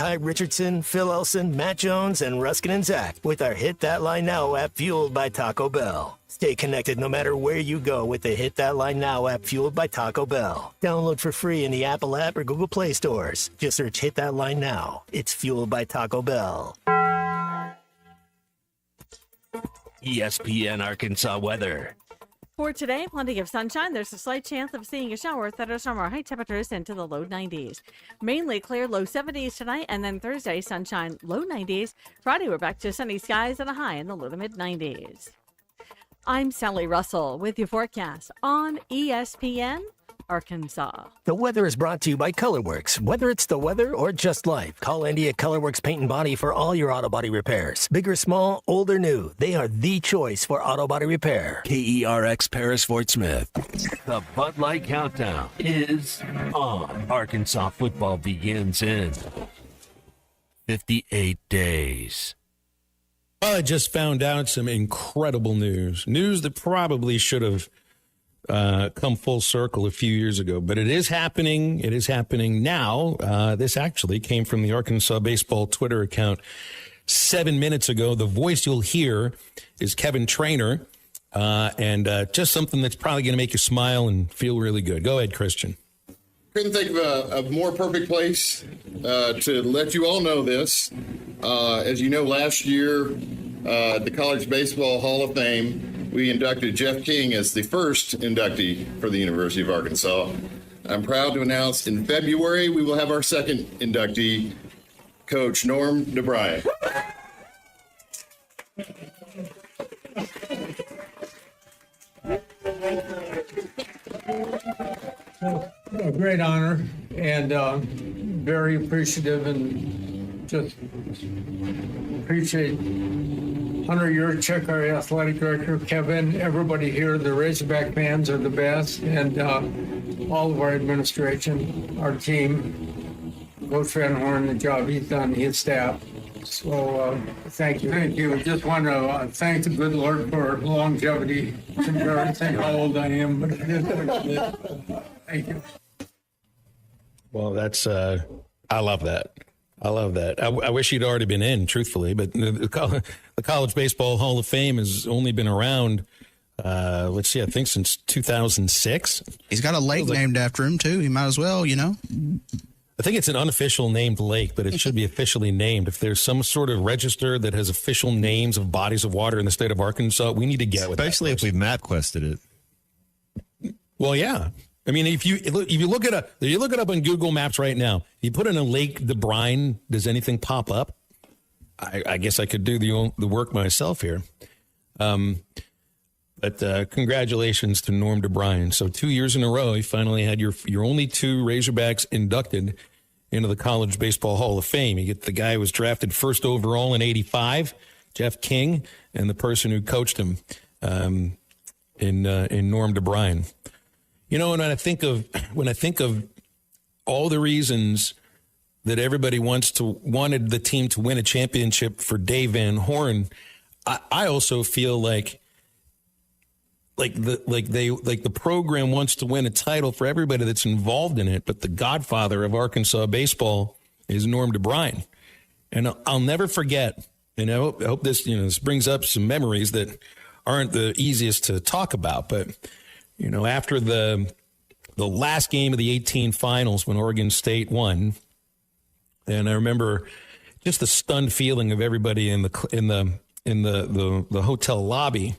Ty Richardson, Phil Elson, Matt Jones, and Ruskin and Zach with our Hit That Line Now app fueled by Taco Bell. Stay connected no matter where you go with the Hit That Line Now app fueled by Taco Bell. Download for free in the Apple app or Google Play stores. Just search Hit That Line Now. It's fueled by Taco Bell. ESPN Arkansas weather. For today, plenty of sunshine. There's a slight chance of seeing a shower. Thunderstorm or high temperatures into the low 90s. Mainly clear, low 70s tonight, and then Thursday, sunshine, low 90s. Friday, we're back to sunny skies and a high in the low to mid 90s. I'm Sally Russell with your forecast on ESPN Arkansas. The weather is brought to you by Colorworks. Whether it's the weather or just life, call Andy at Colorworks Paint and Body for all your auto body repairs. Big or small, old or new, they are the choice for auto body repair. KERX Paris Fort Smith. The Bud Light Countdown is on. Arkansas football begins in 58 days. Well, I just found out some incredible news. News that probably should have come full circle a few years ago, but it is happening. It is happening now. This actually came from the Arkansas Baseball Twitter account 7 minutes ago. The voice you'll hear is Kevin Trainor, and just something that's probably going to make you smile and feel really good. Go ahead, Christian. Couldn't think of a more perfect place to let you all know this. As you know, last year, the College Baseball Hall of Fame, we inducted Jeff King as the first inductee for the University of Arkansas. I'm proud to announce in February we will have our second inductee, Coach Norm DeBryan. A great honor and very appreciative, and just appreciate Hunter Yurchek, our athletic director, Kevin, everybody here. The Razorback fans are the best, and all of our administration, our team, Coach Van Horn, the job he's done, his staff. So thank you. Thank you. I just want to thank the good Lord for longevity. It's embarrassing how old I am, but it is what it is. Thank you. Well, that's I love that. I love that. I wish you'd already been in, truthfully, but the College Baseball Hall of Fame has only been around, let's see, I think since 2006. He's got a lake named after him, too. He might as well, you know. I think it's an unofficial named lake, but it should be officially named. If there's some sort of register that has official names of bodies of water in the state of Arkansas, we need to get with that. Especially if we've MapQuested it. Well, yeah. I mean, if you look it up on Google Maps right now, you put in a Lake DeBrine, does anything pop up? I guess I could do the work myself here. But congratulations to Norm DeBrine. So 2 years in a row, you finally had your only two Razorbacks inducted into the College Baseball Hall of Fame. You get the guy who was drafted first overall in '85, Jeff King, and the person who coached him in Norm DeBrine. You know, when I think of all the reasons that everybody wanted the team to win a championship for Dave Van Horn, I also feel like the program wants to win a title for everybody that's involved in it. But the godfather of Arkansas baseball is Norm DeBrine, and I'll never forget. And I hope this this brings up some memories that aren't the easiest to talk about, but. After the last game of the 18 finals when Oregon State won, and I remember just the stunned feeling of everybody in the hotel lobby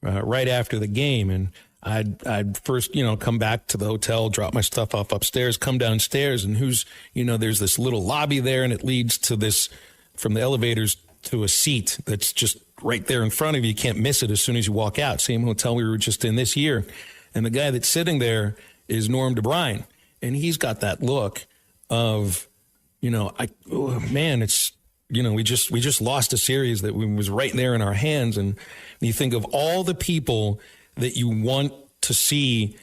right after the game, and I'd first come back to the hotel, drop my stuff off upstairs, come downstairs, and there's this little lobby there, and it leads to this from the elevators to a seat that's just right there in front of you. You can't miss it as soon as you walk out. Same hotel we were just in this year. And the guy that's sitting there is Norm DeBrine. And he's got that look of, it's, we just lost a series that was right there in our hands. And you think of all the people that you want to see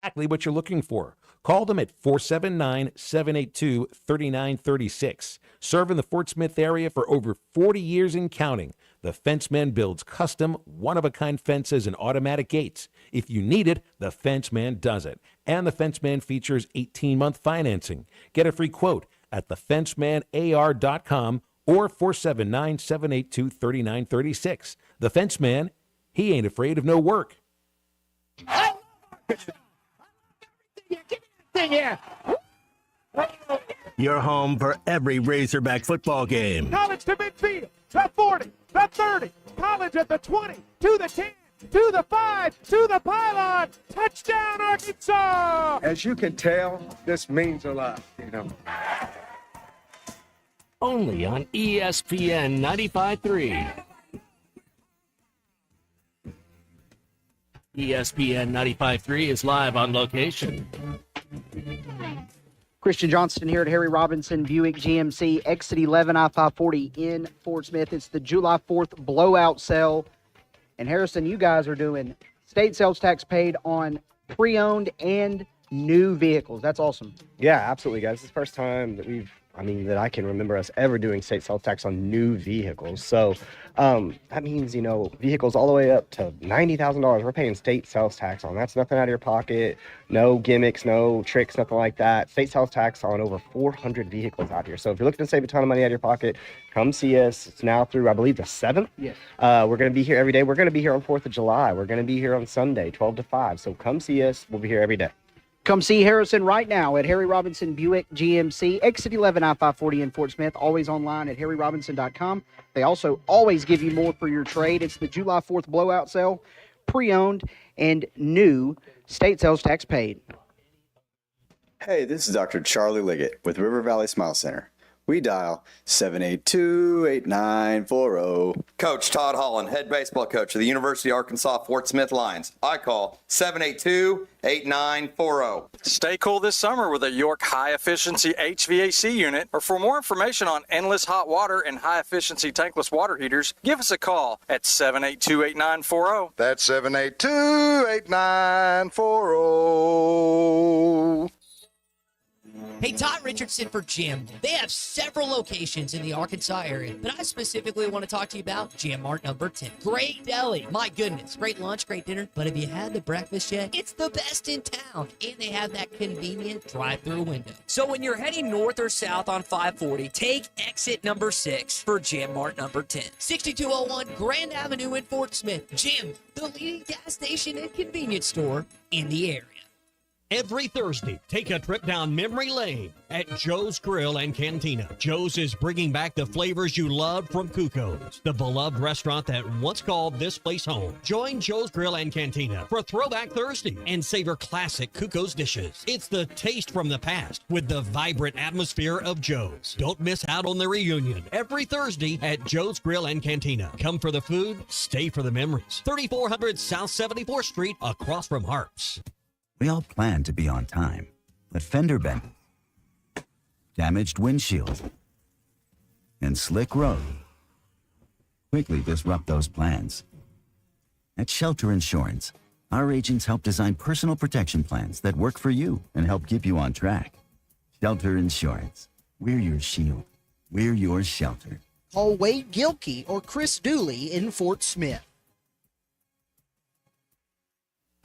exactly what you're looking for. Call them at 479-782-3936. Serving the Fort Smith area for over 40 years and counting, the Fenceman builds custom, one-of-a-kind fences and automatic gates. If you need it, the Fenceman does it. And the Fenceman features 18-month financing. Get a free quote at thefencemanar.com or 479-782-3936. The Fenceman, he ain't afraid of no work. Your home for every Razorback football game. College to midfield, the 40, the 30, college at the 20, to the 10, to the 5, to the pylon, touchdown Arkansas! As you can tell, this means a lot, Only on ESPN 95.3. ESPN 95.3 is live on location. Christian Johnston here at Harry Robinson Buick GMC, exit 11 I-540 in Fort Smith. It's the July 4th blowout sale. And Harrison, you guys are doing state sales tax paid on pre-owned and new vehicles. That's awesome. Yeah, absolutely, guys. It's the first time that that I can remember us ever doing state sales tax on new vehicles. So that means, vehicles all the way up to $90,000 we're paying state sales tax on. That's nothing out of your pocket, no gimmicks, no tricks, nothing like that. State sales tax on over 400 vehicles out here. So if you're looking to save a ton of money out of your pocket, come see us. It's now through, I believe, the 7th. Yes. We're going to be here every day. We're going to be here on 4th of July. We're going to be here on Sunday, 12 to 5. So come see us. We'll be here every day. Come see Harrison right now at Harry Robinson Buick GMC, exit 11 I-540 in Fort Smith, always online at harryrobinson.com. They also always give you more for your trade. It's the July 4th blowout sale, pre-owned and new, state sales tax paid. Hey, this is Dr. Charlie Liggett with River Valley Smile Center. We dial 782-8940. Coach Todd Holland, head baseball coach of the University of Arkansas Fort Smith Lions. I call 782-8940. Stay cool this summer with a York high-efficiency HVAC unit. Or for more information on endless hot water and high-efficiency tankless water heaters, give us a call at 782-8940. That's 782-8940. Hey, Todd Richardson for Jim. They have several locations in the Arkansas area, but I specifically want to talk to you about Jim Mart number 10. Great deli. My goodness. Great lunch, great dinner. But have you had the breakfast yet? It's the best in town. And they have that convenient drive-through window. So when you're heading north or south on 540, take exit number 6 for Jim Mart number 10. 6201 Grand Avenue in Fort Smith. Jim, the leading gas station and convenience store in the area. Every Thursday, take a trip down memory lane at Joe's Grill and Cantina. Joe's is bringing back the flavors you loved from Cuco's, the beloved restaurant that once called this place home. Join Joe's Grill and Cantina for Throwback Thursday and savor classic Cuco's dishes. It's the taste from the past with the vibrant atmosphere of Joe's. Don't miss out on the reunion every Thursday at Joe's Grill and Cantina. Come for the food, stay for the memories. 3400 South 74th Street, across from Harps. We all plan to be on time, but fender bending, damaged windshield, and slick road quickly disrupt those plans. At Shelter Insurance, our agents help design personal protection plans that work for you and help keep you on track. Shelter Insurance. We're your shield. We're your shelter. Call Wade Gilkey or Chris Dooley in Fort Smith.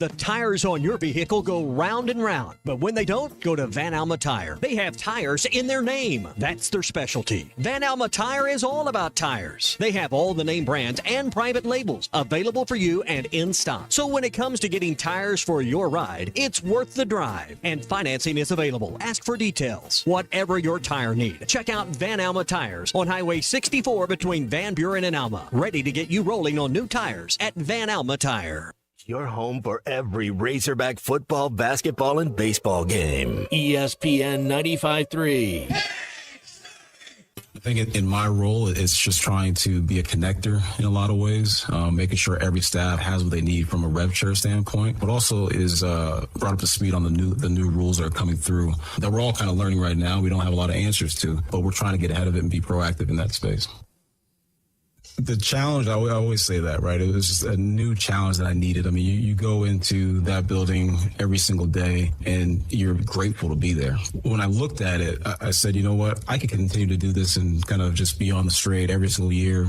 The tires on your vehicle go round and round, but when they don't, go to Van Alma Tire. They have tires in their name. That's their specialty. Van Alma Tire is all about tires. They have all the name brands and private labels available for you and in stock. So when it comes to getting tires for your ride, it's worth the drive. And financing is available. Ask for details. Whatever your tire need, check out Van Alma Tires on Highway 64 between Van Buren and Alma. Ready to get you rolling on new tires at Van Alma Tire. Your home for every Razorback football, basketball, and baseball game. ESPN 95.3. I think in my role, it's just trying to be a connector in a lot of ways, making sure every staff has what they need from a rev share standpoint, but also is brought up to speed on the new rules that are coming through that we're all kind of learning right now. We don't have a lot of answers to, but we're trying to get ahead of it and be proactive in that space. The challenge, I always say that, right? It was just a new challenge that I needed. I mean, you go into that building every single day and you're grateful to be there. When I looked at it, I said, you know what? I could continue to do this and kind of just be on the straight every single year.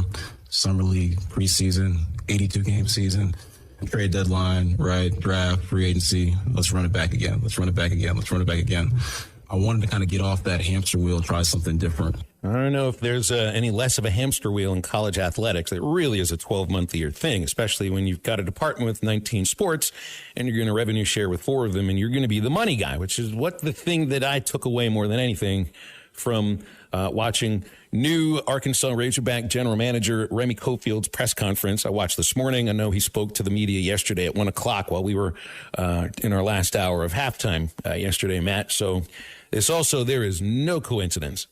Summer league, preseason, 82-game season, trade deadline, right? Draft, free agency. Let's run it back again. Let's run it back again. Let's run it back again. I wanted to kind of get off that hamster wheel, try something different. I don't know if there's any less of a hamster wheel in college athletics. It really is a 12-month-a-year thing, especially when you've got a department with 19 sports and you're going to revenue share with 4 of them, and you're going to be the money guy, which is what the thing that I took away more than anything from watching new Arkansas Razorback general manager Remy Cofield's press conference. I watched this morning. I know he spoke to the media yesterday at 1 o'clock while we were in our last hour of halftime yesterday, Matt. So there is no coincidence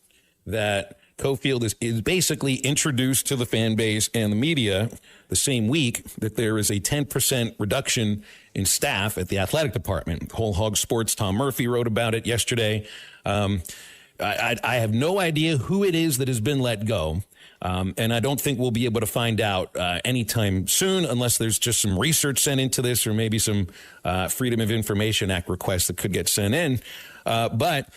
that Cofield is basically introduced to the fan base and the media the same week that there is a 10% reduction in staff at the athletic department. Whole Hog Sports' Tom Murphy wrote about it yesterday. I have no idea who it is that has been let go. And I don't think we'll be able to find out anytime soon unless there's just some research sent into this or maybe some Freedom of Information Act requests that could get sent in. But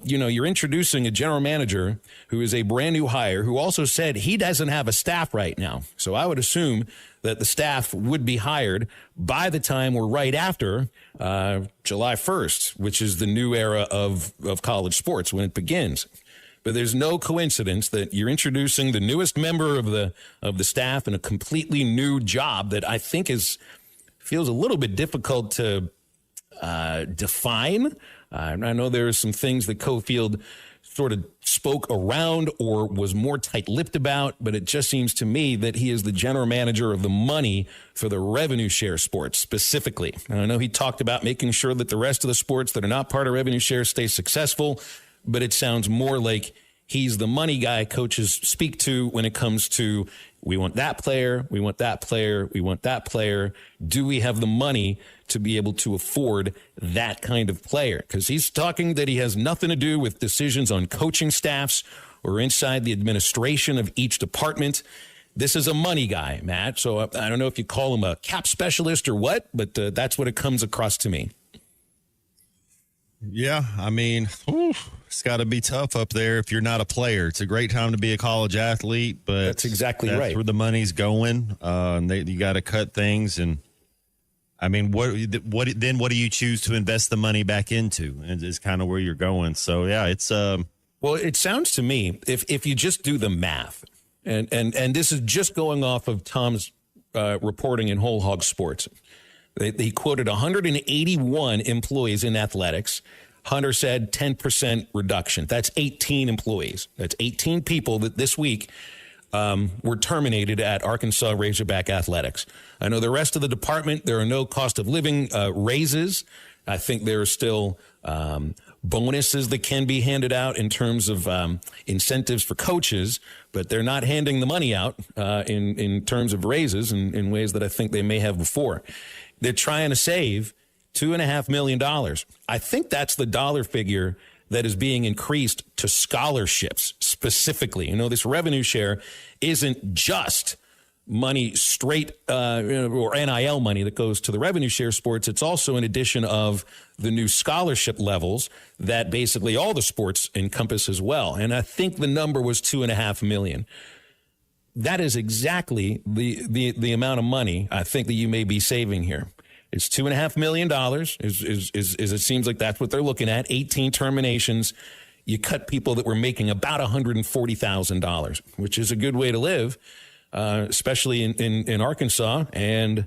you're introducing a general manager who is a brand new hire who also said he doesn't have a staff right now. So I would assume that the staff would be hired by the time or right after July 1st, which is the new era of college sports when it begins. But there's no coincidence that you're introducing the newest member of the staff in a completely new job that I think feels a little bit difficult to define. I know there are some things that Cofield sort of spoke around or was more tight-lipped about, but it just seems to me that he is the general manager of the money for the revenue share sports specifically. And I know he talked about making sure that the rest of the sports that are not part of revenue share stay successful, but it sounds more like he's the money guy coaches speak to when it comes to, we want that player, we want that player, we want that player. Do we have the money to be able to afford that kind of player? Because he's talking that he has nothing to do with decisions on coaching staffs or inside the administration of each department. This is a money guy, Matt. So I don't know if you call him a cap specialist or what, but that's what it comes across to me. Yeah, I mean, it's got to be tough up there if you're not a player. It's a great time to be a college athlete, but that's exactly right. That's where the money's going. And you got to cut things. And I mean, what do you choose to invest the money back into? And is kind of where you're going. So yeah, it's well, it sounds to me if you just do the math, and this is just going off of Tom's reporting in Whole Hog Sports. They quoted 181 employees in athletics. Hunter said 10% reduction. That's 18 employees. That's 18 people that this week were terminated at Arkansas Razorback Athletics. I know the rest of the department, there are no cost of living raises. I think there are still bonuses that can be handed out in terms of incentives for coaches, but they're not handing the money out in terms of raises in ways that I think they may have before. They're trying to save $2.5 million. I think that's the dollar figure that is being increased to scholarships specifically. You know, this revenue share isn't just money straight or NIL money that goes to the revenue share sports. It's also an addition of the new scholarship levels that basically all the sports encompass as well. And I think the number was $2.5 million. That is exactly the amount of money I think that you may be saving here. It's $2.5 million. Is it seems like that's what they're looking at. 18 terminations. You cut people that were making about $140,000, which is a good way to live, especially in Arkansas. And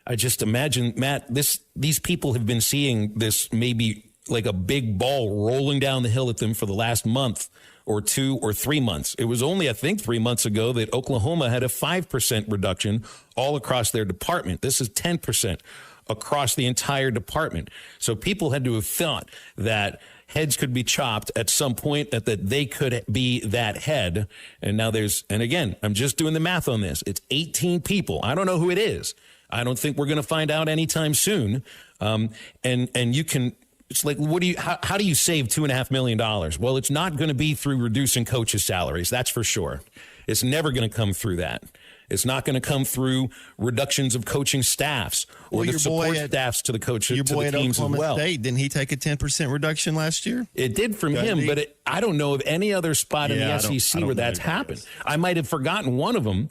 I just imagine, Matt, these people have been seeing this maybe like a big ball rolling down the hill at them for the last month or 2 or 3 months. It was only, I think, 3 months ago that Oklahoma had a 5% reduction all across their department. This is 10% across the entire department. So people had to have thought that heads could be chopped at some point, that they could be that head. And now and again, I'm just doing the math on this. It's 18 people. I don't know who it is. I don't think we're going to find out anytime soon. And you can, it's like, how do you save $2.5 million? Well, it's not going to be through reducing coaches' salaries. That's for sure. It's never going to come through that. It's not going to come through reductions of coaching staffs or the support staffs to the coaches, to the teams as well. State, didn't he take a 10% reduction last year? It did from him, but I don't know of any other spot in the SEC where that's happened. I might have forgotten one of them,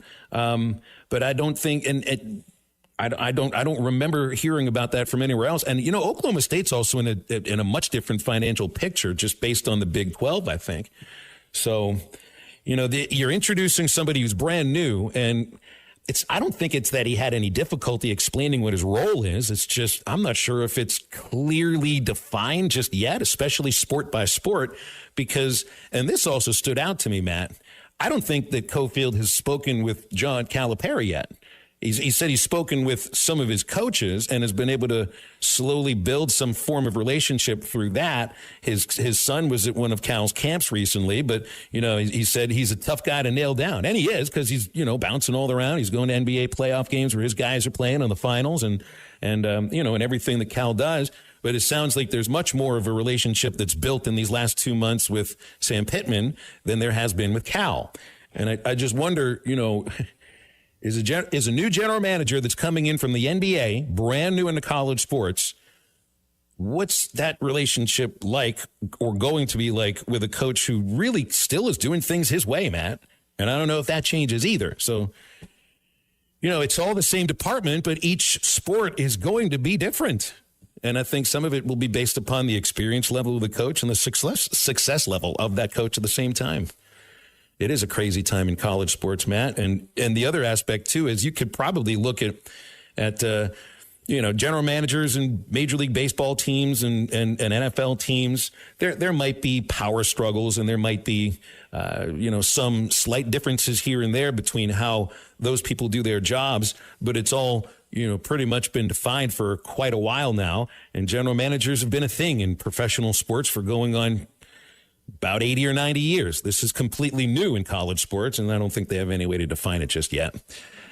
but I don't think, I don't remember hearing about that from anywhere else. And Oklahoma State's also in a much different financial picture, just based on the Big 12, I think. So, you're introducing somebody who's brand new, and I don't think it's that he had any difficulty explaining what his role is. It's just, I'm not sure if it's clearly defined just yet, especially sport by sport, because, and this also stood out to me, Matt, I don't think that Cofield has spoken with John Calipari yet. He said he's spoken with some of his coaches and has been able to slowly build some form of relationship through that. His son was at one of Cal's camps recently, but, he said he's a tough guy to nail down. And he is, because he's, bouncing all around. He's going to NBA playoff games where his guys are playing on the finals and everything that Cal does. But it sounds like there's much more of a relationship that's built in these last 2 months with Sam Pittman than there has been with Cal. And I just wonder, is a new general manager that's coming in from the NBA, brand new into college sports, what's that relationship like, or going to be like, with a coach who really still is doing things his way, Matt? And I don't know if that changes either. So, it's all the same department, but each sport is going to be different. And I think some of it will be based upon the experience level of the coach and the success level of that coach at the same time. It is a crazy time in college sports, Matt. And the other aspect, too, is you could probably look at general managers and Major League Baseball teams and NFL teams. There might be power struggles, and there might be, some slight differences here and there between how those people do their jobs. But it's all, pretty much been defined for quite a while now. And general managers have been a thing in professional sports for going on about 80 or 90 years. This is completely new in college sports, and I don't think they have any way to define it just yet.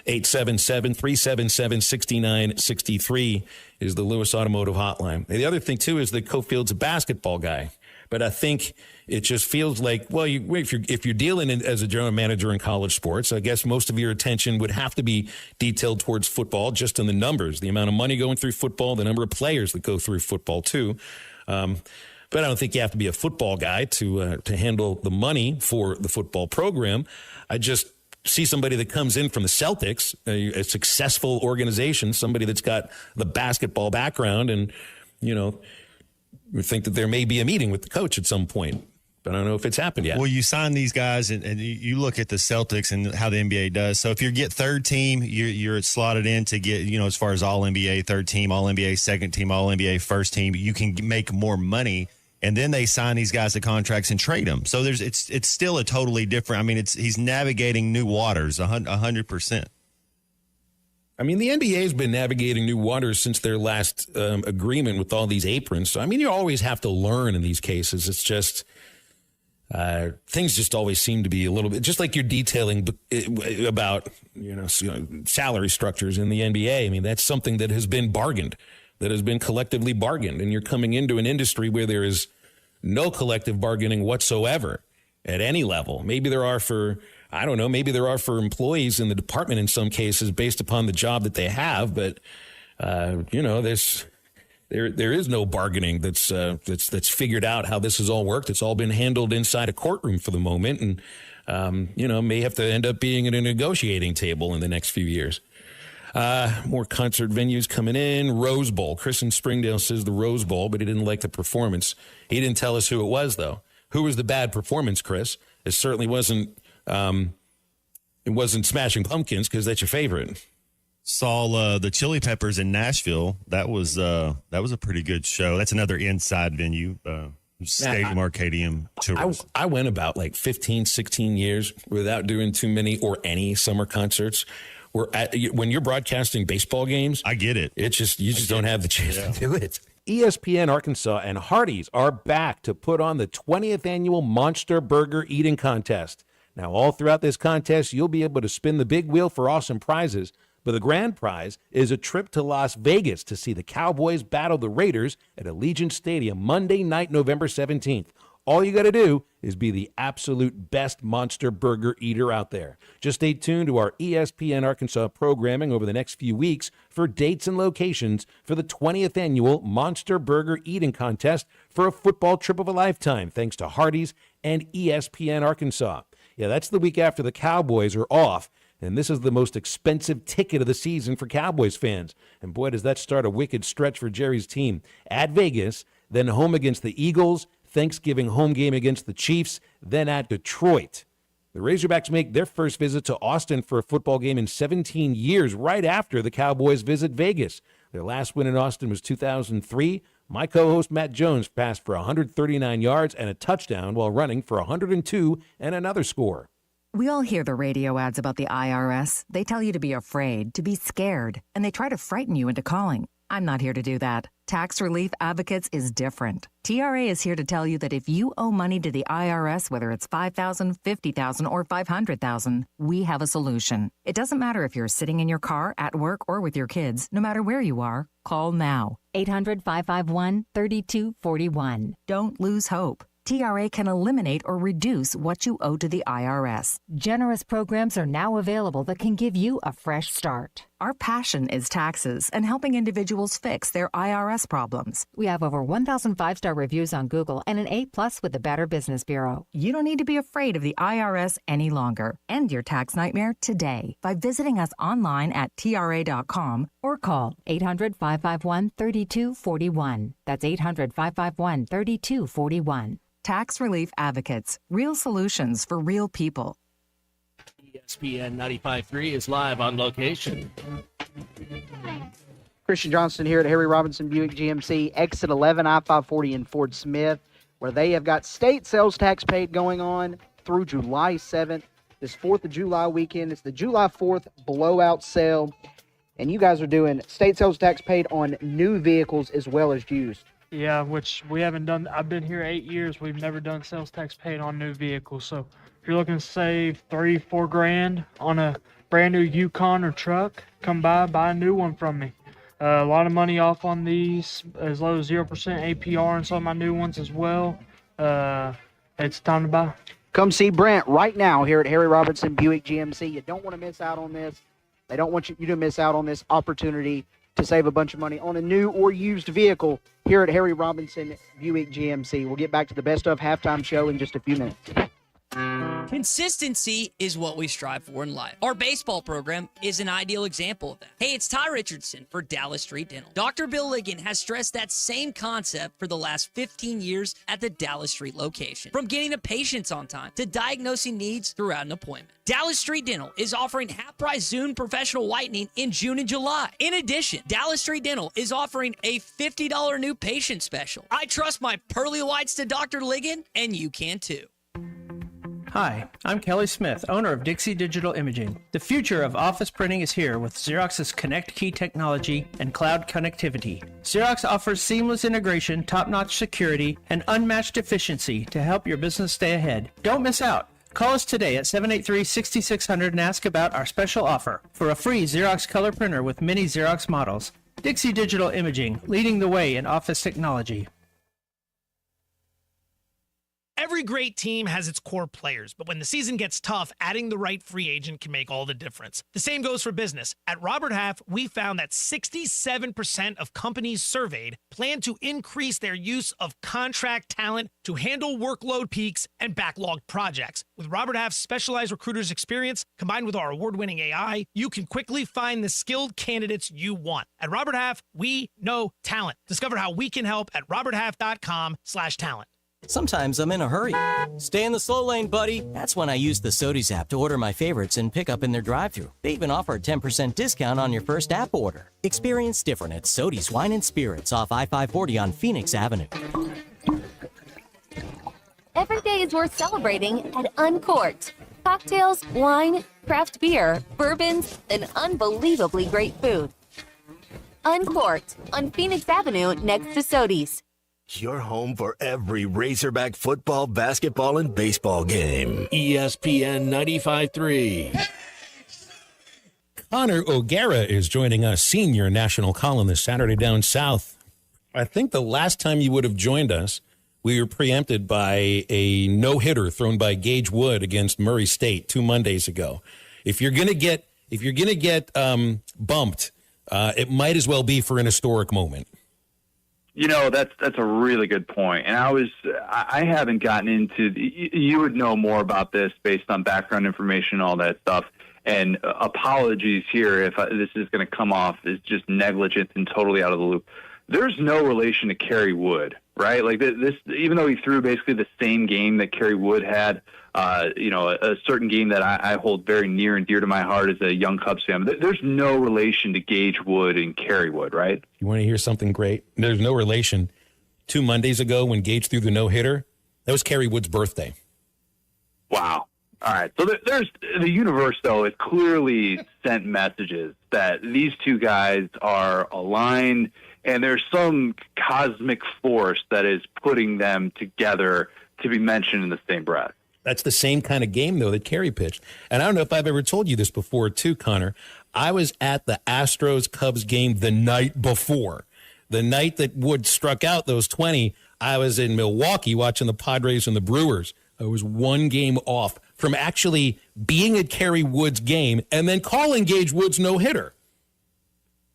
877-377-6963 is the Lewis Automotive Hotline. And the other thing, too, is that Cofield's a basketball guy. But I think it just feels like, well, if you're dealing as a general manager in college sports, I guess most of your attention would have to be detailed towards football, just in the numbers, the amount of money going through football, the number of players that go through football, too. But I don't think you have to be a football guy to handle the money for the football program. I just see somebody that comes in from the Celtics, a successful organization, somebody that's got the basketball background, and, we think that there may be a meeting with the coach at some point. But I don't know if it's happened yet. Well, you sign these guys, and you look at the Celtics and how the NBA does. So if you get third team, you're slotted in to get, as far as all NBA third team, all NBA second team, all NBA first team, you can make more money. And then they sign these guys to contracts and trade them. So it's still a totally different. I mean, he's navigating new waters 100%. I mean, the NBA has been navigating new waters since their last agreement with all these aprons. So, I mean, you always have to learn in these cases. It's just things just always seem to be a little bit, just like you're detailing about, salary structures in the NBA. I mean, that's something that has been bargained, that has been collectively bargained. And you're coming into an industry where there is no collective bargaining whatsoever at any level. Maybe there are for employees in the department in some cases based upon the job that they have. But, there is no bargaining that's figured out how this has all worked. It's all been handled inside a courtroom for the moment, and may have to end up being at a negotiating table in the next few years. More concert venues coming in. Rose Bowl. Chris in Springdale says the Rose Bowl, but he didn't like the performance. He didn't tell us who it was, though. Who was the bad performance, Chris? It certainly wasn't. It wasn't Smashing Pumpkins, because that's your favorite. Saw the Chili Peppers in Nashville. That was a pretty good show. That's another inside venue, Stadium Arcadium Tours. I went about like 15, 16 years without doing too many or any summer concerts. When you're broadcasting baseball games, I get it. It's just you just don't have the chance to do it. ESPN Arkansas and Hardee's are back to put on the 20th annual Monster Burger Eating Contest. Now, all throughout this contest, you'll be able to spin the big wheel for awesome prizes, but the grand prize is a trip to Las Vegas to see the Cowboys battle the Raiders at Allegiant Stadium Monday night, November 17th. All you got to do is be the absolute best monster burger eater out there. Just stay tuned to our ESPN Arkansas programming over the next few weeks for dates and locations for the 20th annual Monster Burger Eating Contest for a football trip of a lifetime, thanks to Hardee's and ESPN Arkansas. Yeah, that's the week after the Cowboys are off, and this is the most expensive ticket of the season for Cowboys fans. And boy, does that start a wicked stretch for Jerry's team. At Vegas, then home against the Eagles, Thanksgiving home game against the Chiefs, then at Detroit. The Razorbacks make their first visit to Austin for a football game in 17 years, right after the Cowboys visit Vegas. Their last win in Austin was 2003. My co-host Matt Jones passed for 139 yards and a touchdown while running for 102 and another score. We all hear the radio ads about the IRS. They tell you to be afraid, to be scared, and they try to frighten you into calling. I'm not here to do that. Tax Relief Advocates is different. TRA is here to tell you that if you owe money to the IRS, whether it's $5,000, $50,000, or $500,000, we have a solution. It doesn't matter if you're sitting in your car, at work, or with your kids. No matter where you are, call now. 800-551-3241. Don't lose hope. TRA can eliminate or reduce what you owe to the IRS. Generous programs are now available that can give you a fresh start. Our passion is taxes and helping individuals fix their IRS problems. We have over 1,000 5-star reviews on Google and an A+ with the Better Business Bureau. You don't need to be afraid of the IRS any longer. End your tax nightmare today by visiting us online at TRA.com or call 800-551-3241. That's 800-551-3241. Tax Relief Advocates. Real solutions for real people. ESPN 95.3 is live on location. Christian Johnston here at Harry Robinson Buick GMC, exit 11 I-540 in Fort Smith, where they have got state sales tax paid going on through July 7th. This 4th of July weekend, it's the July 4th blowout sale, and you guys are doing state sales tax paid on new vehicles as well as used. Yeah, which we haven't done. I've been here 8 years. We've never done sales tax paid on new vehicles. So if you're looking to save $3-4 grand on a brand new Yukon or truck, come by, buy a new one from me. A lot of money off on these, as low as 0% APR on some of my new ones as well. It's time to buy. Come see Brent right now here at Harry Robinson Buick GMC. You don't want to miss out on this. They don't want you to miss out on this opportunity to save a bunch of money on a new or used vehicle here at Harry Robinson Buick GMC. We'll get back to the Best of Halftime show in just a few minutes. Consistency is what we strive for in life. Our baseball program is an ideal example of that. Hey, it's Ty Richardson for Dallas Street Dental. Dr. Bill Ligon has stressed that same concept for the last 15 years at the Dallas Street location. From getting to patients on time to diagnosing needs throughout an appointment. Dallas Street Dental is offering half-price Zoom professional whitening in June and July. In addition, Dallas Street Dental is offering a $50 new patient special. I trust my pearly whites to Dr. Ligon, and you can too. Hi, I'm Kelly Smith, owner of Dixie Digital Imaging. The future of office printing is here with Xerox's Connect Key technology and cloud connectivity. Xerox offers seamless integration, top-notch security, and unmatched efficiency to help your business stay ahead. Don't miss out. Call us today at 783-6600 and ask about our special offer for a free Xerox color printer with many Xerox models. Dixie Digital Imaging, leading the way in office technology. Every great team has its core players, but when the season gets tough, adding the right free agent can make all the difference. The same goes for business. At Robert Half, we found that 67% of companies surveyed plan to increase their use of contract talent to handle workload peaks and backlogged projects. With Robert Half's specialized recruiters' experience, combined with our award-winning AI, you can quickly find the skilled candidates you want. At Robert Half, we know talent. Discover how we can help at roberthalf.com/talent. Sometimes I'm in a hurry. Stay in the slow lane, buddy. That's when I use the Sodies app to order my favorites and pick up in their drive-thru. They even offer a 10% discount on your first app order. Experience different at Sodies Wine and Spirits off I-540 on Phoenix Avenue. Every day is worth celebrating at Uncorked. Cocktails, wine, craft beer, bourbons, and unbelievably great food. Uncorked on Phoenix Avenue next to Sodies. Your home for every Razorback football, basketball, and baseball game. ESPN 95.3. Connor O'Gara is joining us, senior national columnist Saturday Down South. I think the last time you would have joined us we were preempted by a no-hitter thrown by Gage Wood against Murray State 2 Mondays ago. If you're gonna get bumped, it might as well be for an historic moment. You know, that's a really good point. And I haven't gotten into, you would know more about this based on background information, all that stuff. And apologies here if this is going to come off as just negligent and totally out of the loop. There's no relation to Kerry Wood, right? Like this, even though he threw basically the same game that Kerry Wood had, a certain game that I hold very near and dear to my heart as a young Cubs fan. There's no relation to Gage Wood and Kerry Wood, right? You want to hear something great? There's no relation. 2 Mondays ago when Gage threw the no-hitter, that was Kerry Wood's birthday. Wow. All right. So there's the universe, though, it clearly sent messages that these two guys are aligned, and there's some cosmic force that is putting them together to be mentioned in the same breath. That's the same kind of game, though, that Kerry pitched. And I don't know if I've ever told you this before, too, Connor. I was at the Astros-Cubs game the night before. The night that Wood struck out those 20, I was in Milwaukee watching the Padres and the Brewers. I was 1 game off from actually being at Kerry Wood's game and then calling Gage Wood's no-hitter.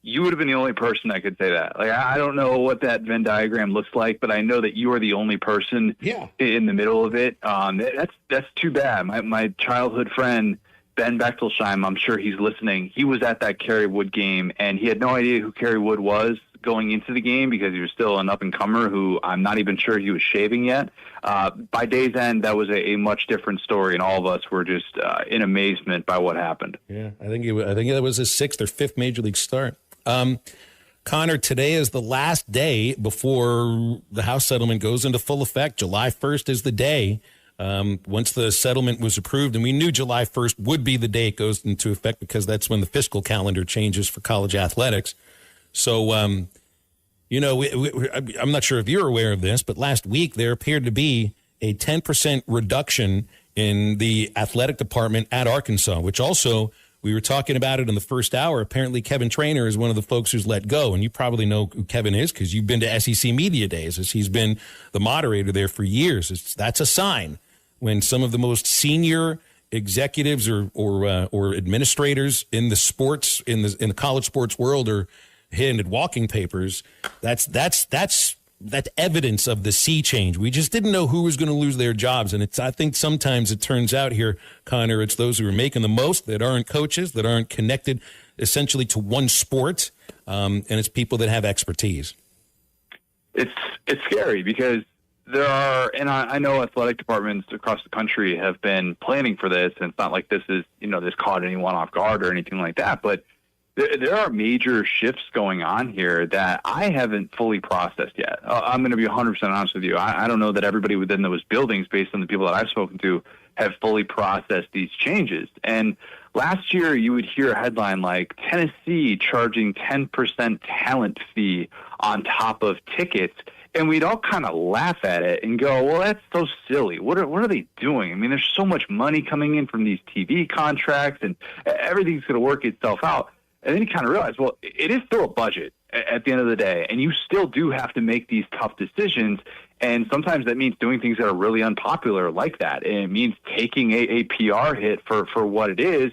You would have been the only person that could say that. Like, I don't know what that Venn diagram looks like, but I know that you are the only person in the middle of it. That's too bad. My childhood friend, Ben Bechtelsheim, I'm sure he's listening. He was at that Kerry Wood game, and he had no idea who Kerry Wood was going into the game because he was still an up-and-comer who I'm not even sure he was shaving yet. By day's end, that was a much different story, and all of us were just in amazement by what happened. Yeah, I think that was his 6th or 5th Major League start. Connor, today is the last day before the House settlement goes into full effect. July 1st is the day. Once the settlement was approved, and we knew July 1st would be the day it goes into effect because that's when the fiscal calendar changes for college athletics. So, I'm not sure if you're aware of this, but last week there appeared to be a 10% reduction in the athletic department at Arkansas, which also, we were talking about it in the first hour. Apparently, Kevin Trainor is one of the folks who's let go. And you probably know who Kevin is because you've been to SEC Media Days, as he's been the moderator there for years. That's a sign when some of the most senior executives or administrators in the sports, in the college sports world are handed walking papers. That's evidence of the sea change. We just didn't know who was going to lose their jobs. And I think sometimes it turns out here, Connor, it's those who are making the most that aren't coaches, that aren't connected essentially to one sport. And it's people that have expertise. It's scary because there are, and I know athletic departments across the country have been planning for this. And it's not like this is, this caught anyone off guard or anything like that. But there are major shifts going on here that I haven't fully processed yet. I'm going to be 100% honest with you. I don't know that everybody within those buildings, based on the people that I've spoken to, have fully processed these changes. And last year, you would hear a headline like Tennessee charging 10% talent fee on top of tickets. And we'd all kind of laugh at it and go, well, that's so silly. What are they doing? I mean, there's so much money coming in from these TV contracts and everything's going to work itself out. And then you kind of realize, well, it is still a budget at the end of the day, and you still do have to make these tough decisions. And sometimes that means doing things that are really unpopular like that. And it means taking a PR hit for what it is,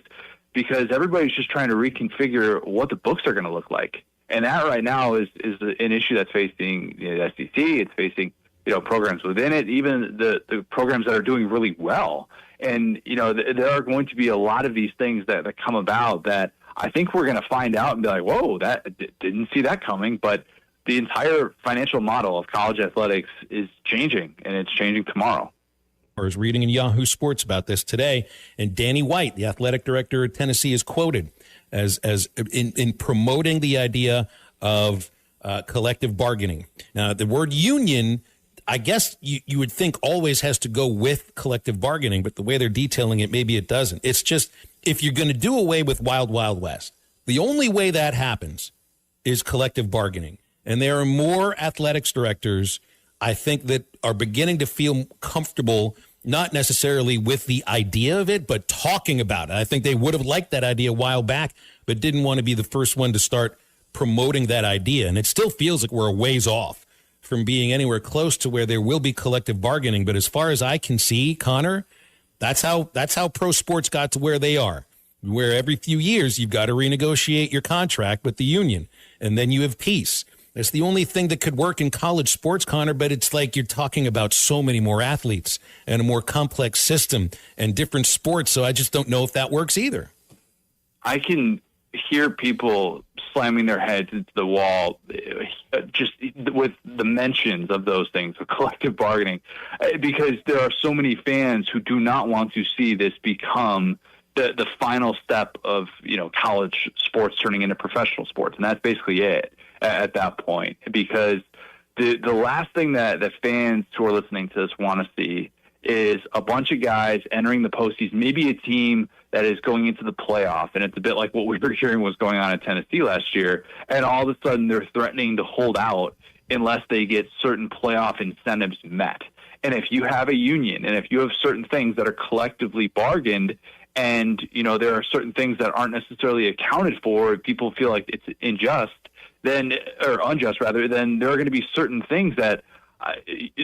because everybody's just trying to reconfigure what the books are going to look like. And that right now is an issue that's facing the SEC. It's facing programs within it, even the programs that are doing really well. And there are going to be a lot of these things that come about that I think we're going to find out and be like, whoa, that didn't see that coming. But the entire financial model of college athletics is changing, and it's changing tomorrow. I was reading in Yahoo Sports about this today, and Danny White, the athletic director at Tennessee, is quoted as in promoting the idea of collective bargaining. Now, the word union, I guess you would think always has to go with collective bargaining, but the way they're detailing it, maybe it doesn't. It's just, if you're going to do away with Wild Wild West, the only way that happens is collective bargaining. And there are more athletics directors, I think, that are beginning to feel comfortable, not necessarily with the idea of it, but talking about it. I think they would have liked that idea a while back, but didn't want to be the first one to start promoting that idea. And it still feels like we're a ways off from being anywhere close to where there will be collective bargaining. But as far as I can see, Connor, that's how pro sports got to where they are, where every few years you've got to renegotiate your contract with the union, and then you have peace. That's the only thing that could work in college sports, Connor, but it's like you're talking about so many more athletes and a more complex system and different sports, so I just don't know if that works either. I can hear people slamming their heads into the wall just with the mentions of those things, of collective bargaining, because there are so many fans who do not want to see this become the final step of, college sports turning into professional sports. And that's basically it at that point, because the last thing that fans who are listening to this want to see is a bunch of guys entering the postseason, maybe a team that is going into the playoff, and it's a bit like what we were hearing was going on in Tennessee last year, and all of a sudden they're threatening to hold out unless they get certain playoff incentives met. And if you have a union, and if you have certain things that are collectively bargained, and there are certain things that aren't necessarily accounted for, people feel like it's unjust, then there are going to be certain things that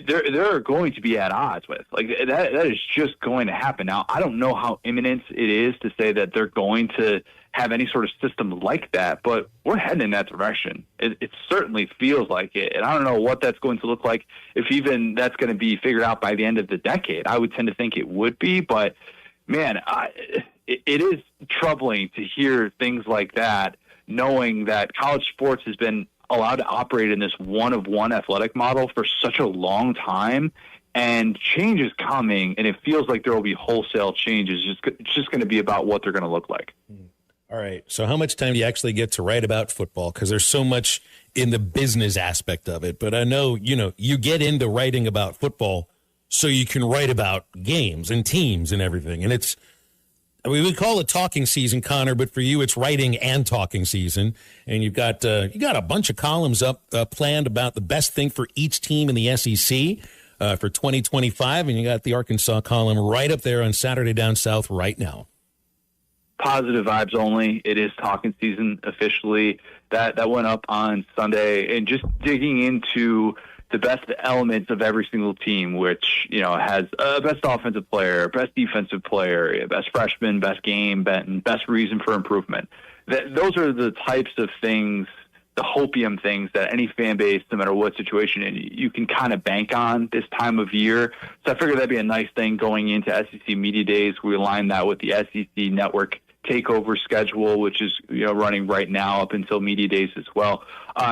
they're going to be at odds with. Like that is just going to happen. Now, I don't know how imminent it is to say that they're going to have any sort of system like that, but we're heading in that direction. It certainly feels like it. And I don't know what that's going to look like, if even that's going to be figured out by the end of the decade. I would tend to think it would be, but man, it is troubling to hear things like that, knowing that college sports has been allowed to operate in this one-of-one athletic model for such a long time, and change is coming, and it feels like there will be wholesale changes. It's just going to be about what they're going to look like. All right. So how much time do you actually get to write about football? Because there's so much in the business aspect of it. But I know, you get into writing about football so you can write about games and teams and everything. And we call it talking season, Connor, but for you, it's writing and talking season. And you've got a bunch of columns up planned about the best thing for each team in the SEC for 2025. And you got the Arkansas column right up there on Saturday Down South right now. Positive vibes only. It is talking season officially. That went up on Sunday, and just digging into the best elements of every single team, which, has a best offensive player, best defensive player, best freshman, best game, best reason for improvement. Those are the types of things, the hopium things that any fan base, no matter what situation, you can kind of bank on this time of year. So I figured that'd be a nice thing going into SEC Media Days. We align that with the SEC Network takeover schedule, which is running right now up until Media Days as well.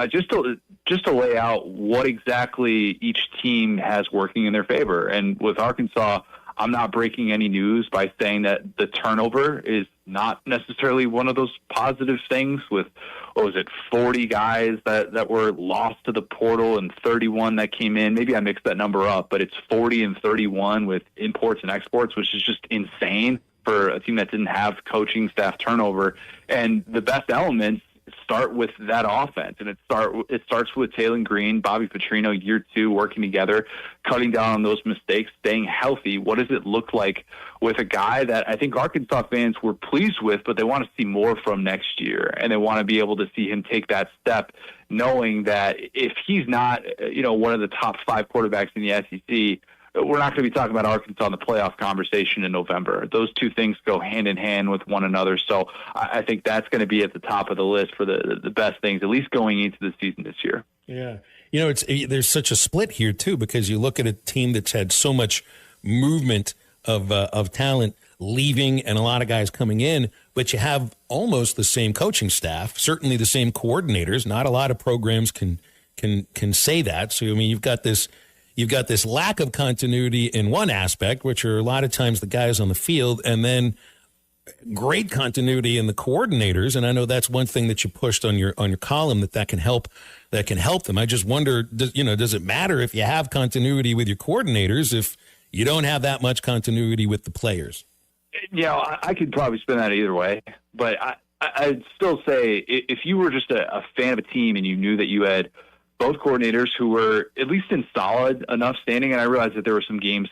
Just to lay out what exactly each team has working in their favor. And with Arkansas, I'm not breaking any news by saying that the turnover is not necessarily one of those positive things with, 40 guys that were lost to the portal and 31 that came in. Maybe I mixed that number up, but it's 40 and 31 with imports and exports, which is just insane for a team that didn't have coaching staff turnover. And the best elements start with that offense, and it starts with Taylen Green, Bobby Petrino, year 2, working together, cutting down on those mistakes, staying healthy. What does it look like with a guy that I think Arkansas fans were pleased with, but they want to see more from next year, and they want to be able to see him take that step, knowing that if he's not, one of the top 5 quarterbacks in the SEC, we're not going to be talking about Arkansas in the playoff conversation in November. Those two things go hand in hand with one another. So I think that's going to be at the top of the list for the best things, at least going into the season this year. Yeah. There's such a split here too, because you look at a team that's had so much movement of talent leaving and a lot of guys coming in, but you have almost the same coaching staff, certainly the same coordinators. Not a lot of programs can say that. So, you've got this lack of continuity in one aspect, which are a lot of times the guys on the field, and then great continuity in the coordinators. And I know that's one thing that you pushed on your column that can help them. I just wonder, does it matter if you have continuity with your coordinators if you don't have that much continuity with the players? I could probably spin that either way, but I'd still say if you were just a fan of a team and you knew that you had both coordinators who were at least in solid enough standing, and I realized that there were some games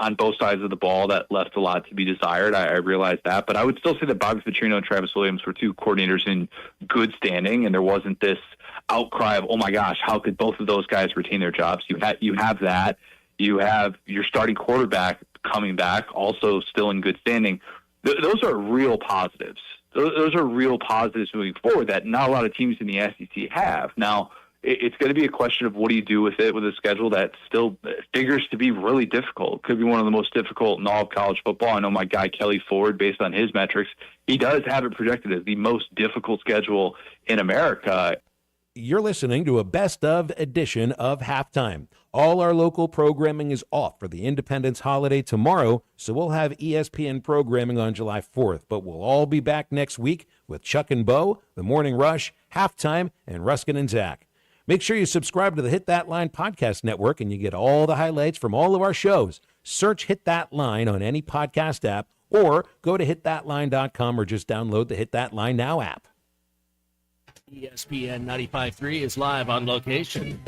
on both sides of the ball that left a lot to be desired. I realized that, but I would still say that Bobby Petrino and Travis Williams were two coordinators in good standing, and there wasn't this outcry of, oh my gosh, how could both of those guys retain their jobs? You have that. You have your starting quarterback coming back, also still in good standing. Those are real positives. Those are real positives moving forward that not a lot of teams in the SEC have. Now, it's going to be a question of what do you do with it, with a schedule that still figures to be really difficult. Could be one of the most difficult in all of college football. I know my guy Kelly Ford, based on his metrics, he does have it projected as the most difficult schedule in America. You're listening to a best of edition of Halftime. All our local programming is off for the Independence holiday tomorrow, so we'll have ESPN programming on July 4th, but we'll all be back next week with Chuck and Bo, The Morning Rush, Halftime, and Ruskin and Zach. Make sure you subscribe to the Hit That Line podcast network and you get all the highlights from all of our shows. Search Hit That Line on any podcast app or go to hitthatline.com or just download the Hit That Line Now app. ESPN 95.3 is live on location.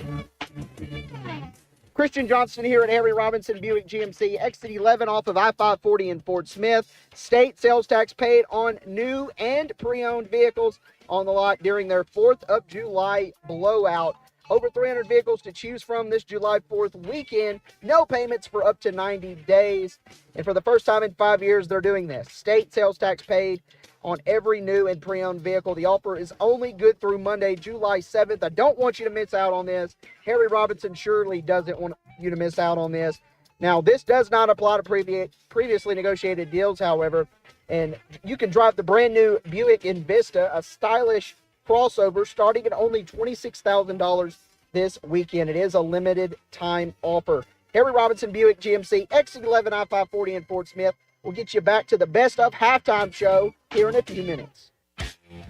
Christian Johnston here at Harry Robinson Buick GMC, exit 11 off of I-540 in Fort Smith. State sales tax paid on new and pre-owned vehicles on the lot during their 4th of July blowout. Over 300 vehicles to choose from this July 4th weekend. No payments for up to 90 days. And for the first time in 5 years, they're doing this. State sales tax paid on every new and pre-owned vehicle. The offer is only good through Monday, July 7th. I don't want you to miss out on this. Harry Robinson surely doesn't want you to miss out on this. Now, this does not apply to previously negotiated deals, however, and you can drive the brand new Buick Envista, a stylish crossover, starting at only $26,000 this weekend. It is a limited time offer. Harry Robinson Buick GMC, exit 11 I-540 in Fort Smith. We'll get you back to the best of halftime show here in a few minutes.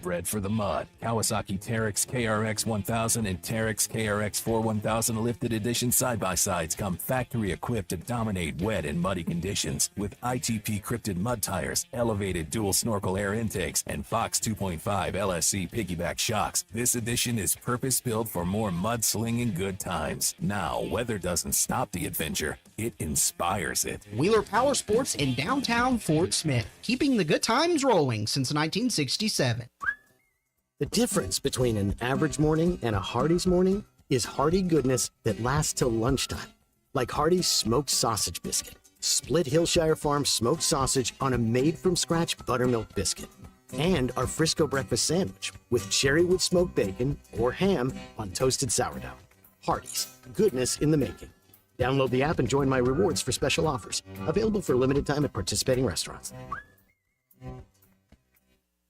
Bred for the mud. Kawasaki Teryx KRX 1000 and Teryx KRX 41000 lifted edition side-by-sides come factory equipped to dominate wet and muddy conditions with ITP crypted mud tires, elevated dual snorkel air intakes, and Fox 2.5 LSC piggyback shocks. This edition is purpose-built for more mud-slinging good times. Now, weather doesn't stop the adventure. It inspires it. Wheeler Power Sports in downtown Fort Smith, keeping the good times rolling since 1967. The difference between an average morning and a Hardee's morning is hearty goodness that lasts till lunchtime. Like Hardee's smoked sausage biscuit. Split Hillshire Farm smoked sausage on a made-from-scratch buttermilk biscuit. And our Frisco breakfast sandwich with cherrywood smoked bacon or ham on toasted sourdough. Hardee's, goodness in the making. Download the app and join my rewards for special offers. Available for a limited time at participating restaurants.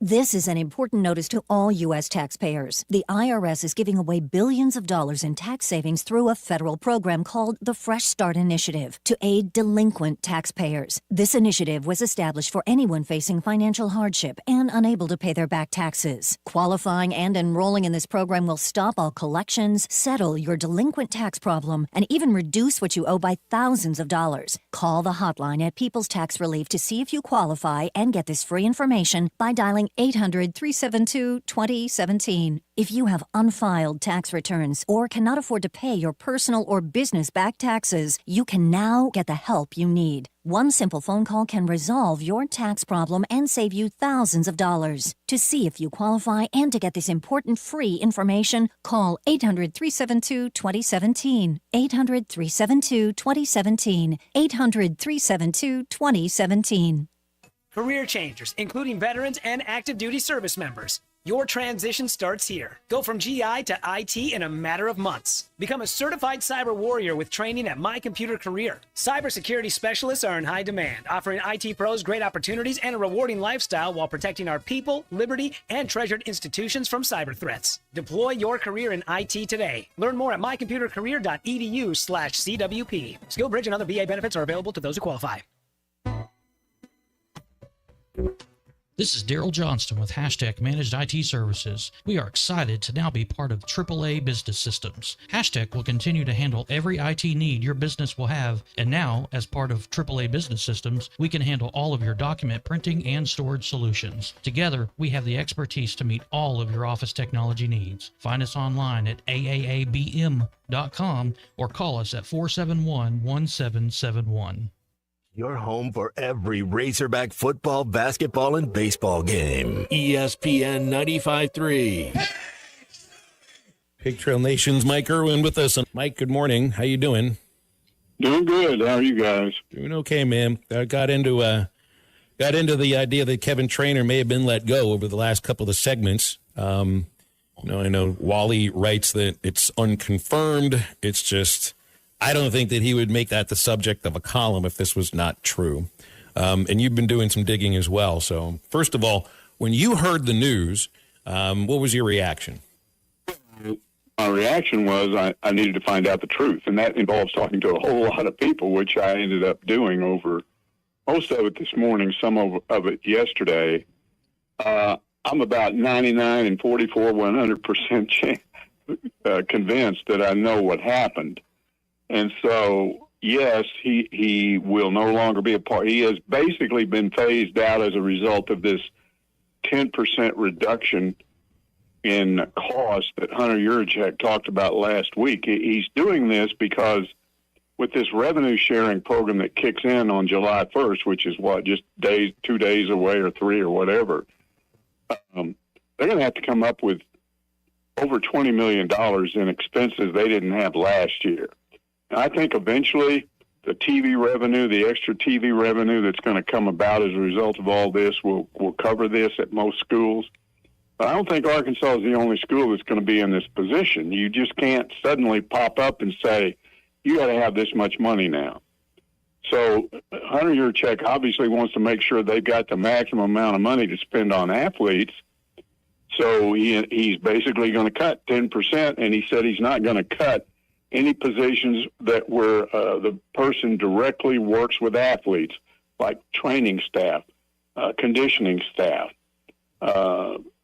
This is an important notice to all U.S. taxpayers. The IRS is giving away billions of dollars in tax savings through a federal program called the Fresh Start Initiative to aid delinquent taxpayers. This initiative was established for anyone facing financial hardship and unable to pay their back taxes. Qualifying and enrolling in this program will stop all collections, settle your delinquent tax problem, and even reduce what you owe by thousands of dollars. Call the hotline at People's Tax Relief to see if you qualify and get this free information by dialing 800-372-2017. If you have unfiled tax returns or cannot afford to pay your personal or business back taxes, you can now get the help you need. One simple phone call can resolve your tax problem and save you thousands of dollars. To see if you qualify and to get this important free information, call 800-372-2017. 800-372-2017. 800-372-2017. Career changers, including veterans and active duty service members. Your transition starts here. Go from GI to IT in a matter of months. Become a certified cyber warrior with training at My Computer Career. Cybersecurity specialists are in high demand, offering IT pros great opportunities and a rewarding lifestyle while protecting our people, liberty, and treasured institutions from cyber threats. Deploy your career in IT today. Learn more at mycomputercareer.edu/CWP. SkillBridge and other VA benefits are available to those who qualify. This is Daryl Johnston with Hashtag Managed IT Services. We are excited to now be part of AAA Business Systems. Hashtag will continue to handle every IT need your business will have, and now, as part of AAA Business Systems, we can handle all of your document printing and storage solutions. Together, we have the expertise to meet all of your office technology needs. Find us online at aaabm.com or call us at 471-1771. Your home for every Razorback football, basketball, and baseball game. ESPN 95.3. Pig Trail Nation's Mike Irwin with us. Mike, good morning. How you doing? Doing good. How are you guys? Doing okay, man. I got into the idea that Kevin Trainor may have been let go over the last couple of segments. I know Wally writes that it's unconfirmed. It's just, I don't think that he would make that the subject of a column if this was not true. And you've been doing some digging as well. So first of all, when you heard the news, what was your reaction? My reaction was I needed to find out the truth, and that involves talking to a whole lot of people, which I ended up doing over most of it this morning, some of it yesterday. I'm about 99 and 44, 100% convinced that I know what happened. And so, yes, he will no longer be a part. He has basically been phased out as a result of this 10% reduction in cost that Hunter Yurachek talked about last week. He's doing this because with this revenue sharing program that kicks in on July 1st, which is just 2 days away or 3 or whatever, they're going to have to come up with over $20 million in expenses they didn't have last year. And I think eventually the TV revenue, the extra TV revenue that's going to come about as a result of all this will cover this at most schools. But I don't think Arkansas is the only school that's going to be in this position. You just can't suddenly pop up and say, you got to have this much money now. So Hunter Yurachek obviously wants to make sure they've got the maximum amount of money to spend on athletes. So he's basically going to cut 10%, and he said he's not going to cut any positions that where the person directly works with athletes, like training staff, conditioning staff,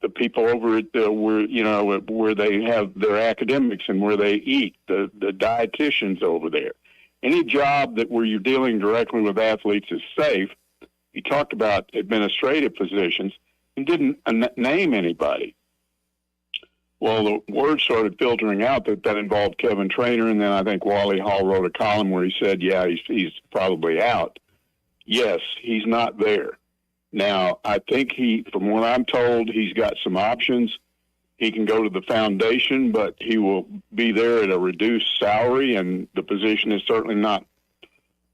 the people over at where they have their academics and where they eat, the dietitians over there. Any job where you're dealing directly with athletes is safe. He talked about administrative positions and didn't name anybody. Well, the word started filtering out that involved Kevin Trainor, and then I think Wally Hall wrote a column where he said, yeah, he's probably out. Yes, he's not there. Now, I think from what I'm told, he's got some options. He can go to the foundation, but he will be there at a reduced salary, and the position is certainly not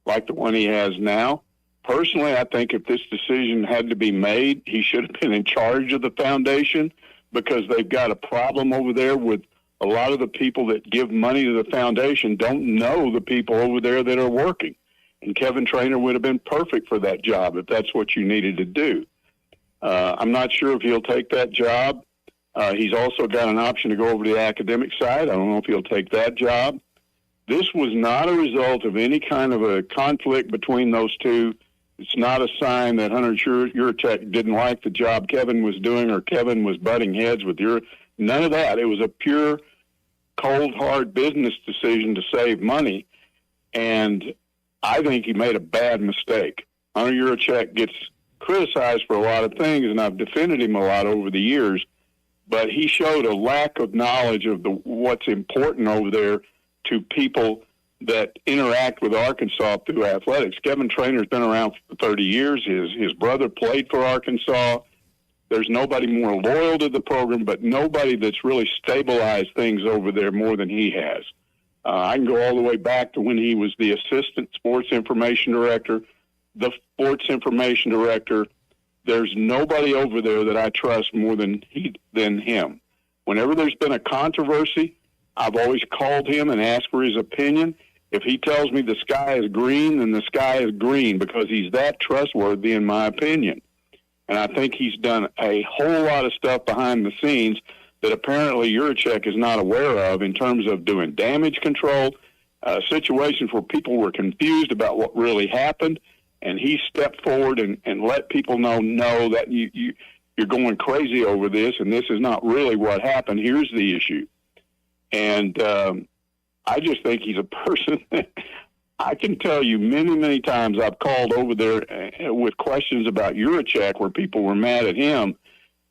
like the one he has now. Personally, I think if this decision had to be made, he should have been in charge of the foundation, because they've got a problem over there with a lot of the people that give money to the foundation don't know the people over there that are working. And Kevin Trainor would have been perfect for that job if that's what you needed to do. I'm not sure if he'll take that job. He's also got an option to go over to the academic side. I don't know if he'll take that job. This was not a result of any kind of a conflict between those two. It's not a sign that Hunter Yurachek didn't like the job Kevin was doing or Kevin was butting heads with none of that. It was a pure, cold, hard business decision to save money. And I think he made a bad mistake. Hunter Yurachek gets criticized for a lot of things, and I've defended him a lot over the years, but he showed a lack of knowledge of what's important over there to people that interact with Arkansas through athletics. Kevin Trainor's been around for 30 years. His brother played for Arkansas. There's nobody more loyal to the program, but nobody that's really stabilized things over there more than he has. I can go all the way back to when he was the assistant sports information director, the sports information director. There's nobody over there that I trust more than him. Whenever there's been a controversy, I've always called him and asked for his opinion. If he tells me the sky is green, then the sky is green, because he's that trustworthy, in my opinion. And I think he's done a whole lot of stuff behind the scenes that apparently Yurachek is not aware of in terms of doing damage control, situations where people were confused about what really happened, and he stepped forward and let people know that you're going crazy over this, and this is not really what happened. Here's the issue. And I just think he's a person that I can tell you many, many times I've called over there with questions about Yurachek where people were mad at him,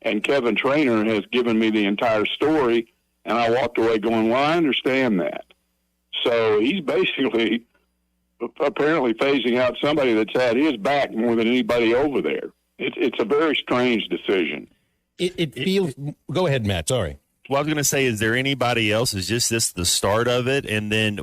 and Kevin Trainor has given me the entire story, and I walked away going, well, I understand that. So he's basically apparently phasing out somebody that's had his back more than anybody over there. It's a very strange decision. It feels. Go ahead, Matt. Sorry. Well, I was going to say, is there anybody else? Is just this the start of it? And then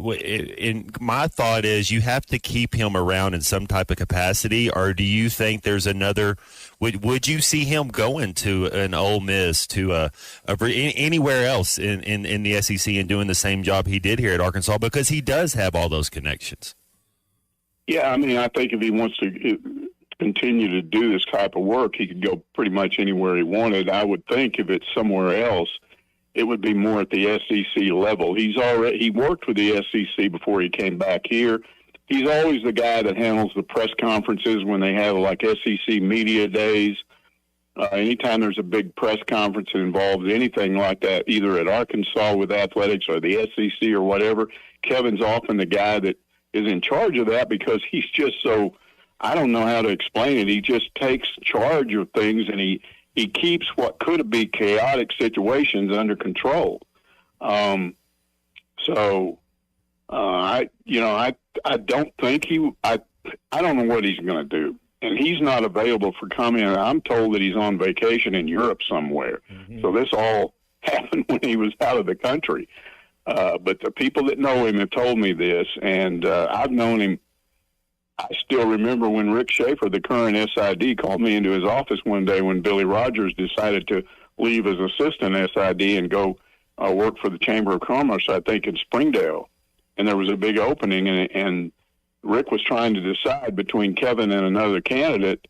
my thought is you have to keep him around in some type of capacity, or do you think there's another – would you see him going to an Ole Miss, to anywhere else in the SEC and doing the same job he did here at Arkansas, because he does have all those connections? Yeah, I mean, I think if he wants to continue to do this type of work, he could go pretty much anywhere he wanted. I would think if it's somewhere else, it would be more at the SEC level. He worked with the SEC before he came back here. He's always the guy that handles the press conferences when they have like SEC media days. Anytime there's a big press conference that involves anything like that, either at Arkansas with athletics or the SEC or whatever, Kevin's often the guy that is in charge of that, because he's just so, I don't know how to explain it. He just takes charge of things, and he keeps what could be chaotic situations under control. I don't think I don't know what he's going to do. And he's not available for comment. I'm told that he's on vacation in Europe somewhere. Mm-hmm. So this all happened when he was out of the country. But the people that know him have told me this, and I've known him. I still remember when Rick Schaefer, the current SID, called me into his office one day when Billy Rogers decided to leave as assistant SID and go work for the Chamber of Commerce, I think, in Springdale. And there was a big opening, and Rick was trying to decide between Kevin and another candidate,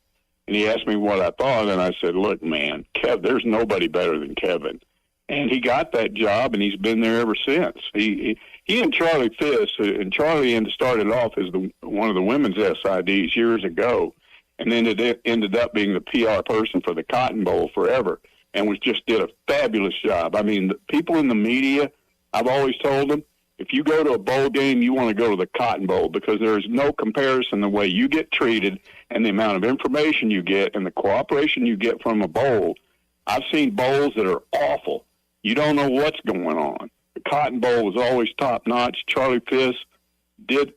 and he asked me what I thought, and I said, look, man, there's nobody better than Kevin. And he got that job, and he's been there ever since. He and Charlie Fisk, and Charlie started off as one of the women's SIDs years ago, and then it ended up being the PR person for the Cotton Bowl forever, and did a fabulous job. I mean, the people in the media, I've always told them, if you go to a bowl game, you want to go to the Cotton Bowl, because there is no comparison the way you get treated and the amount of information you get and the cooperation you get from a bowl. I've seen bowls that are awful. You don't know what's going on. The Cotton Bowl was always top-notch. Charlie Fisk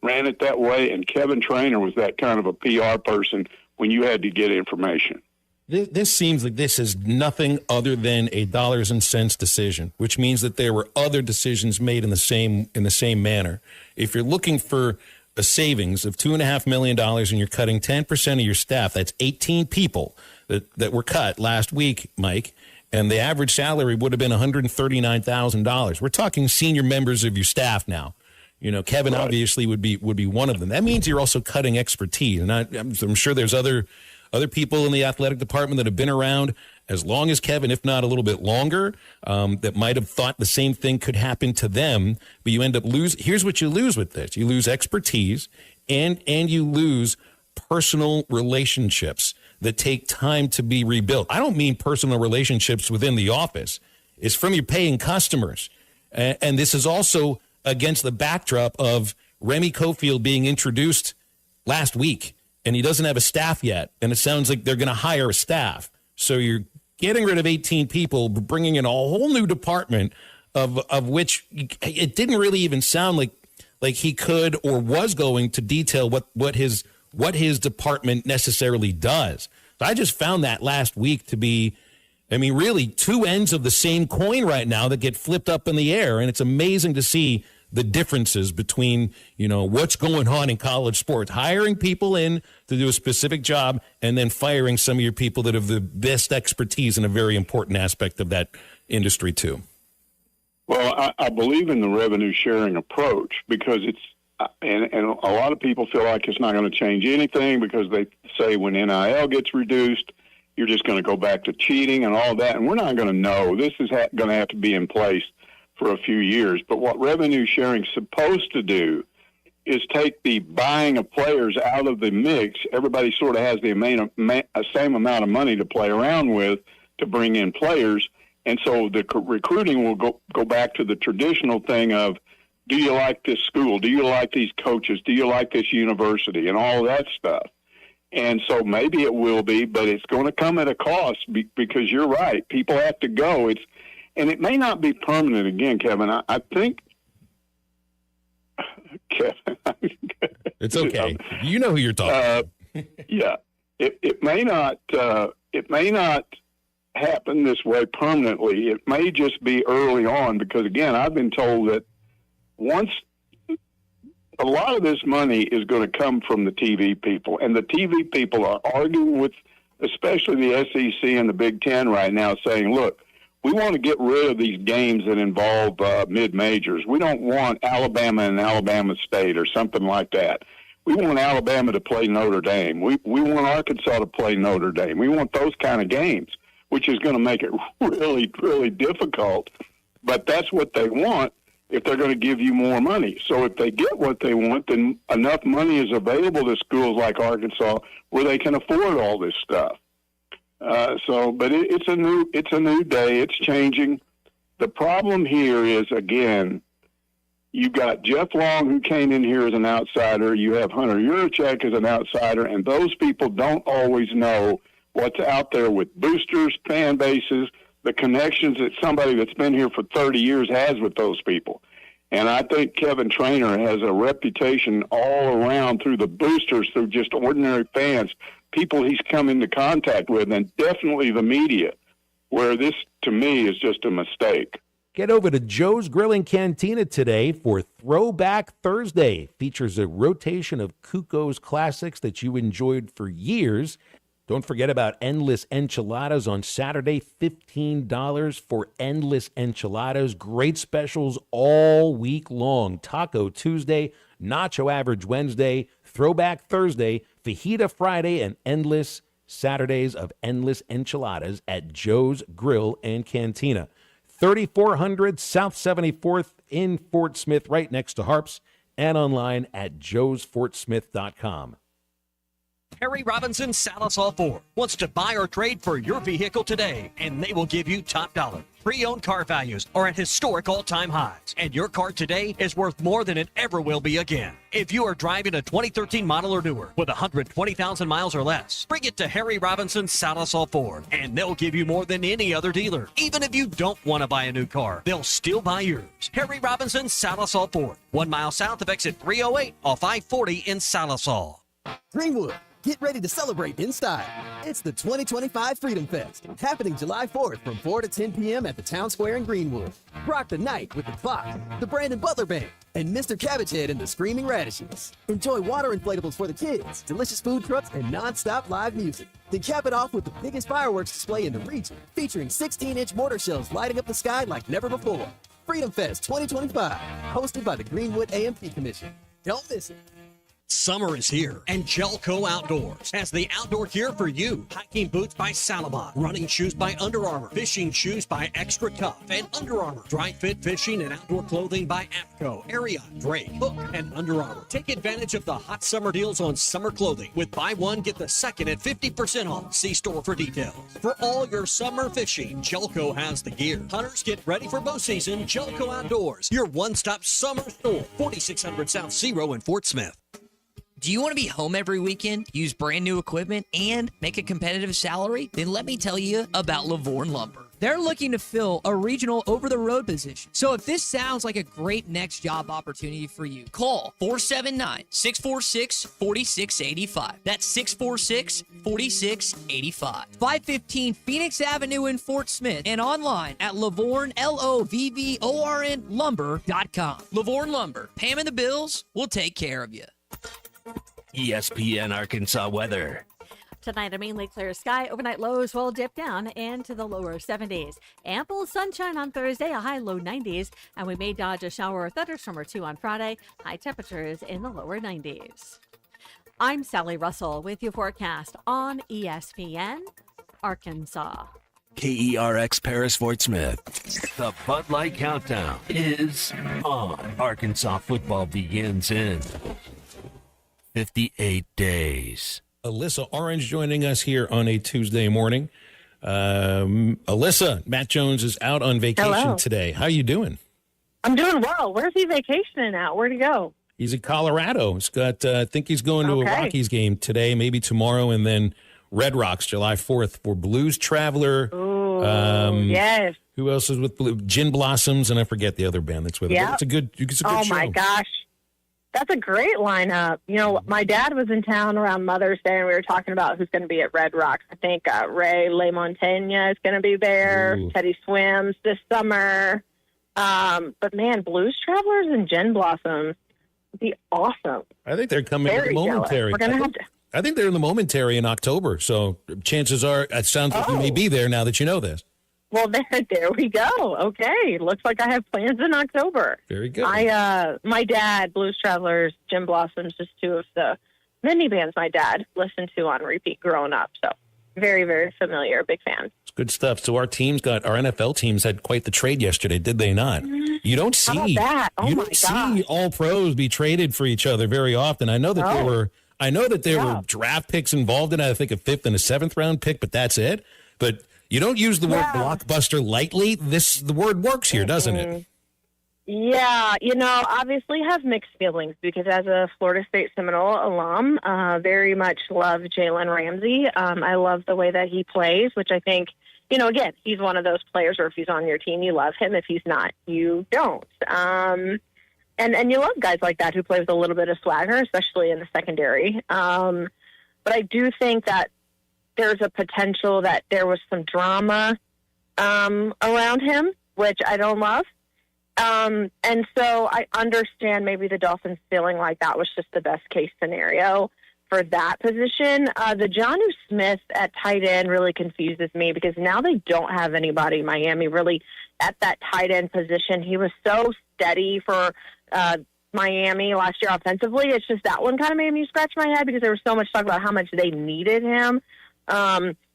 ran it that way, and Kevin Trainor was that kind of a PR person when you had to get information. This seems like this is nothing other than a dollars and cents decision, which means that there were other decisions made in the same manner. If you're looking for a savings of $2.5 million and you're cutting 10% of your staff, that's 18 people that were cut last week, Mike, and the average salary would have been $139,000. We're talking senior members of your staff now. You know, Kevin obviously would be one of them. That means you're also cutting expertise, and I'm sure there's other people in the athletic department that have been around as long as Kevin, if not a little bit longer, that might have thought the same thing could happen to them. But you end up here's what you lose with this: you lose expertise, and you lose personal relationships that take time to be rebuilt. I don't mean personal relationships within the office. It's from your paying customers. And this is also against the backdrop of Remy Cofield being introduced last week, and he doesn't have a staff yet, and it sounds like they're going to hire a staff. So you're getting rid of 18 people, bringing in a whole new department of which it didn't really even sound like he could or was going to detail what his department necessarily does. So I just found that last week to be, I mean, really two ends of the same coin right now that get flipped up in the air. And it's amazing to see the differences between, you know, what's going on in college sports, hiring people in to do a specific job and then firing some of your people that have the best expertise in a very important aspect of that industry too. Well, I believe in the revenue sharing approach because it's, and a lot of people feel like it's not going to change anything because they say when NIL gets reduced, you're just going to go back to cheating and all that. And we're not going to know. This is going to have to be in place for a few years. But what revenue sharing is supposed to do is take the buying of players out of the mix. Everybody sort of has the same amount of money to play around with to bring in players. And so the recruiting will go back to the traditional thing of, do you like this school? Do you like these coaches? Do you like this university? And all that stuff. And so maybe it will be, but it's going to come at a cost because you're right. People have to go. And it may not be permanent again, Kevin. I think, Kevin. It's okay. You know who you're talking about. Yeah. It may not happen this way permanently. It may just be early on because, again, I've been told that once a lot of this money is going to come from the TV people, and the TV people are arguing with especially the SEC and the Big Ten right now, saying, look, we want to get rid of these games that involve mid-majors. We don't want Alabama and Alabama State or something like that. We want Alabama to play Notre Dame. We want Arkansas to play Notre Dame. We want those kind of games, which is going to make it really, really difficult. But that's what they want if they're going to give you more money. So if they get what they want, then enough money is available to schools like Arkansas where they can afford all this stuff. But it's a new day. It's changing. The problem here is, again, you've got Jeff Long, who came in here as an outsider. You have Hunter Yurachek as an outsider, and those people don't always know what's out there with boosters, fan bases, the connections that somebody that's been here for 30 years has with those people. And I think Kevin Trainor has a reputation all around through the boosters, through just ordinary fans, people he's come into contact with, and definitely the media, where this, to me, is just a mistake. Get over to Joe's Grill and Cantina today for Throwback Thursday. Features a rotation of Cuco's classics that you enjoyed for years. Don't forget about Endless Enchiladas on Saturday, $15 for Endless Enchiladas. Great specials all week long. Taco Tuesday, Nacho Average Wednesday, Throwback Thursday, Fajita Friday, and Endless Saturdays of Endless Enchiladas at Joe's Grill and Cantina. 3400 South 74th in Fort Smith, right next to Harps, and online at joesfortsmith.com. Harry Robinson Salisol Ford wants to buy or trade for your vehicle today, and they will give you top dollar. Pre-owned car values are at historic all-time highs, and your car today is worth more than it ever will be again. If you are driving a 2013 model or newer with 120,000 miles or less, bring it to Harry Robinson Salisol Ford, and they'll give you more than any other dealer. Even if you don't want to buy a new car, they'll still buy yours. Harry Robinson Salisol Ford, 1 mile south of exit 308 off I-40 in Salisol. Greenwood, get ready to celebrate in style. It's the 2025 Freedom Fest, happening July 4th from 4 to 10 p.m. at the Town Square in Greenwood. Rock the night with the Fox, the Brandon Butler Band, and Mr. Cabbagehead and the Screaming Radishes. Enjoy water inflatables for the kids, delicious food trucks, and non-stop live music. Then cap it off with the biggest fireworks display in the region, featuring 16-inch mortar shells lighting up the sky like never before. Freedom Fest 2025, hosted by the Greenwood AMP Commission. Don't miss it. Summer is here, and Gelco Outdoors has the outdoor gear for you. Hiking boots by Salomon, running shoes by Under Armour, fishing shoes by Extra Tough and Under Armour, dry fit fishing and outdoor clothing by AFCO, Ariat, Drake, Hook, and Under Armour. Take advantage of the hot summer deals on summer clothing with buy one, get the second at 50% off. See store for details. For all your summer fishing, Gelco has the gear. Hunters, get ready for bow season. Gelco Outdoors, your one-stop summer store, 4600 South Zero in Fort Smith. Do you want to be home every weekend, use brand new equipment, and make a competitive salary? Then let me tell you about Lavorne Lumber. They're looking to fill a regional over-the-road position. So if this sounds like a great next job opportunity for you, call 479-646-4685. That's 646-4685. 515 Phoenix Avenue in Fort Smith and online at Lavorne, Lovvorn Lumber.com. Lavorne Lumber. Paying the bills, we'll take care of you. ESPN Arkansas weather. Tonight, a mainly clear sky. Overnight lows will dip down into the lower 70s. Ample sunshine on Thursday, a high low 90s. And we may dodge a shower or thunderstorm or two on Friday. High temperatures in the lower 90s. I'm Sally Russell with your forecast on ESPN Arkansas. KERX Paris Fort Smith. The Bud Light Countdown is on. Arkansas football begins in 58 days. Alyssa Orange joining us here on a Tuesday morning. Alyssa, Matt Jones is out on vacation today. How you doing? I'm doing well. Where's he vacationing at? Where'd he go? He's in Colorado. He's got, I think he's going to a Rockies game today, maybe tomorrow, and then Red Rocks July 4th for Blues Traveler. Ooh, yes. Who else is with Blue? Gin Blossoms, and I forget the other band that's with him. It's a good show. Oh, my gosh. That's a great lineup. You know, my dad was in town around Mother's Day, and we were talking about who's going to be at Red Rocks. I think Ray LaMontagne is going to be there. Ooh. Teddy Swims this summer. But, man, Blues Travelers and Gin Blossoms would be awesome. I think they're coming in Very the momentary. jealous. We're going to have to. I think they're in the momentary in October. So chances are, it sounds like you may be there now that you know this. Well, there we go. Okay. Looks like I have plans in October. Very good. My dad, Blues Travelers, Gin Blossoms, just two of the many bands my dad listened to on repeat growing up. So very, very familiar. Big fan. It's good stuff. So our NFL teams had quite the trade yesterday, did they not? You don't see How about that? Oh, you my don't see all pros be traded for each other very often. I know that there were draft picks involved in it. I think a 5th and a 7th round pick, but that's it. But you don't use the word blockbuster lightly. The word works here, doesn't it? Yeah, obviously have mixed feelings because as a Florida State Seminole alum, very much love Jalen Ramsey. I love the way that he plays, which I think, again, he's one of those players where if he's on your team, you love him. If he's not, you don't. And you love guys like that who play with a little bit of swagger, especially in the secondary. But I do think that there's a potential that there was some drama around him, which I don't love. And so I understand maybe the Dolphins feeling like that was just the best case scenario for that position. The Jonnu Smith at tight end really confuses me because now they don't have anybody in Miami really at that tight end position. He was so steady for Miami last year offensively. It's just that one kind of made me scratch my head because there was so much talk about how much they needed him.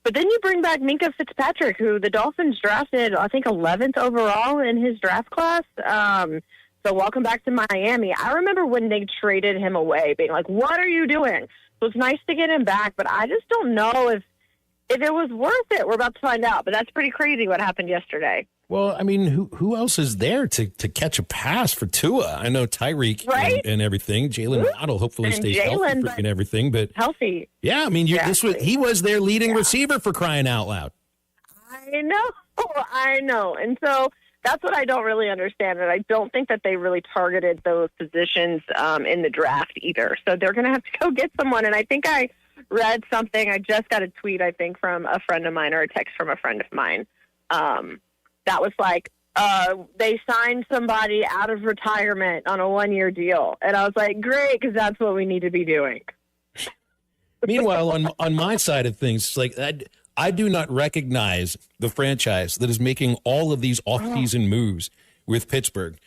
But then you bring back Minkah Fitzpatrick, who the Dolphins drafted, I think, 11th overall in his draft class. So welcome back to Miami. I remember when they traded him away, being like, what are you doing? So it's nice to get him back, but I just don't know if it was worth it. We're about to find out, but that's pretty crazy what happened yesterday. Well, I mean, who else is there to catch a pass for Tua? I know Tyreek and everything. Jalen Waddle hopefully stays healthy and everything, but healthy. Yeah, I mean, he was their leading receiver for crying out loud. I know. And so that's what I don't really understand. And I don't think that they really targeted those positions in the draft either. So they're going to have to go get someone. And I think I read something. I just got a tweet, I think, from a friend of mine or a text from a friend of mine. That was like, they signed somebody out of retirement on a 1-year deal. And I was like, great, because that's what we need to be doing. Meanwhile, on my side of things, it's like I do not recognize the franchise that is making all of these off-season moves with Pittsburgh.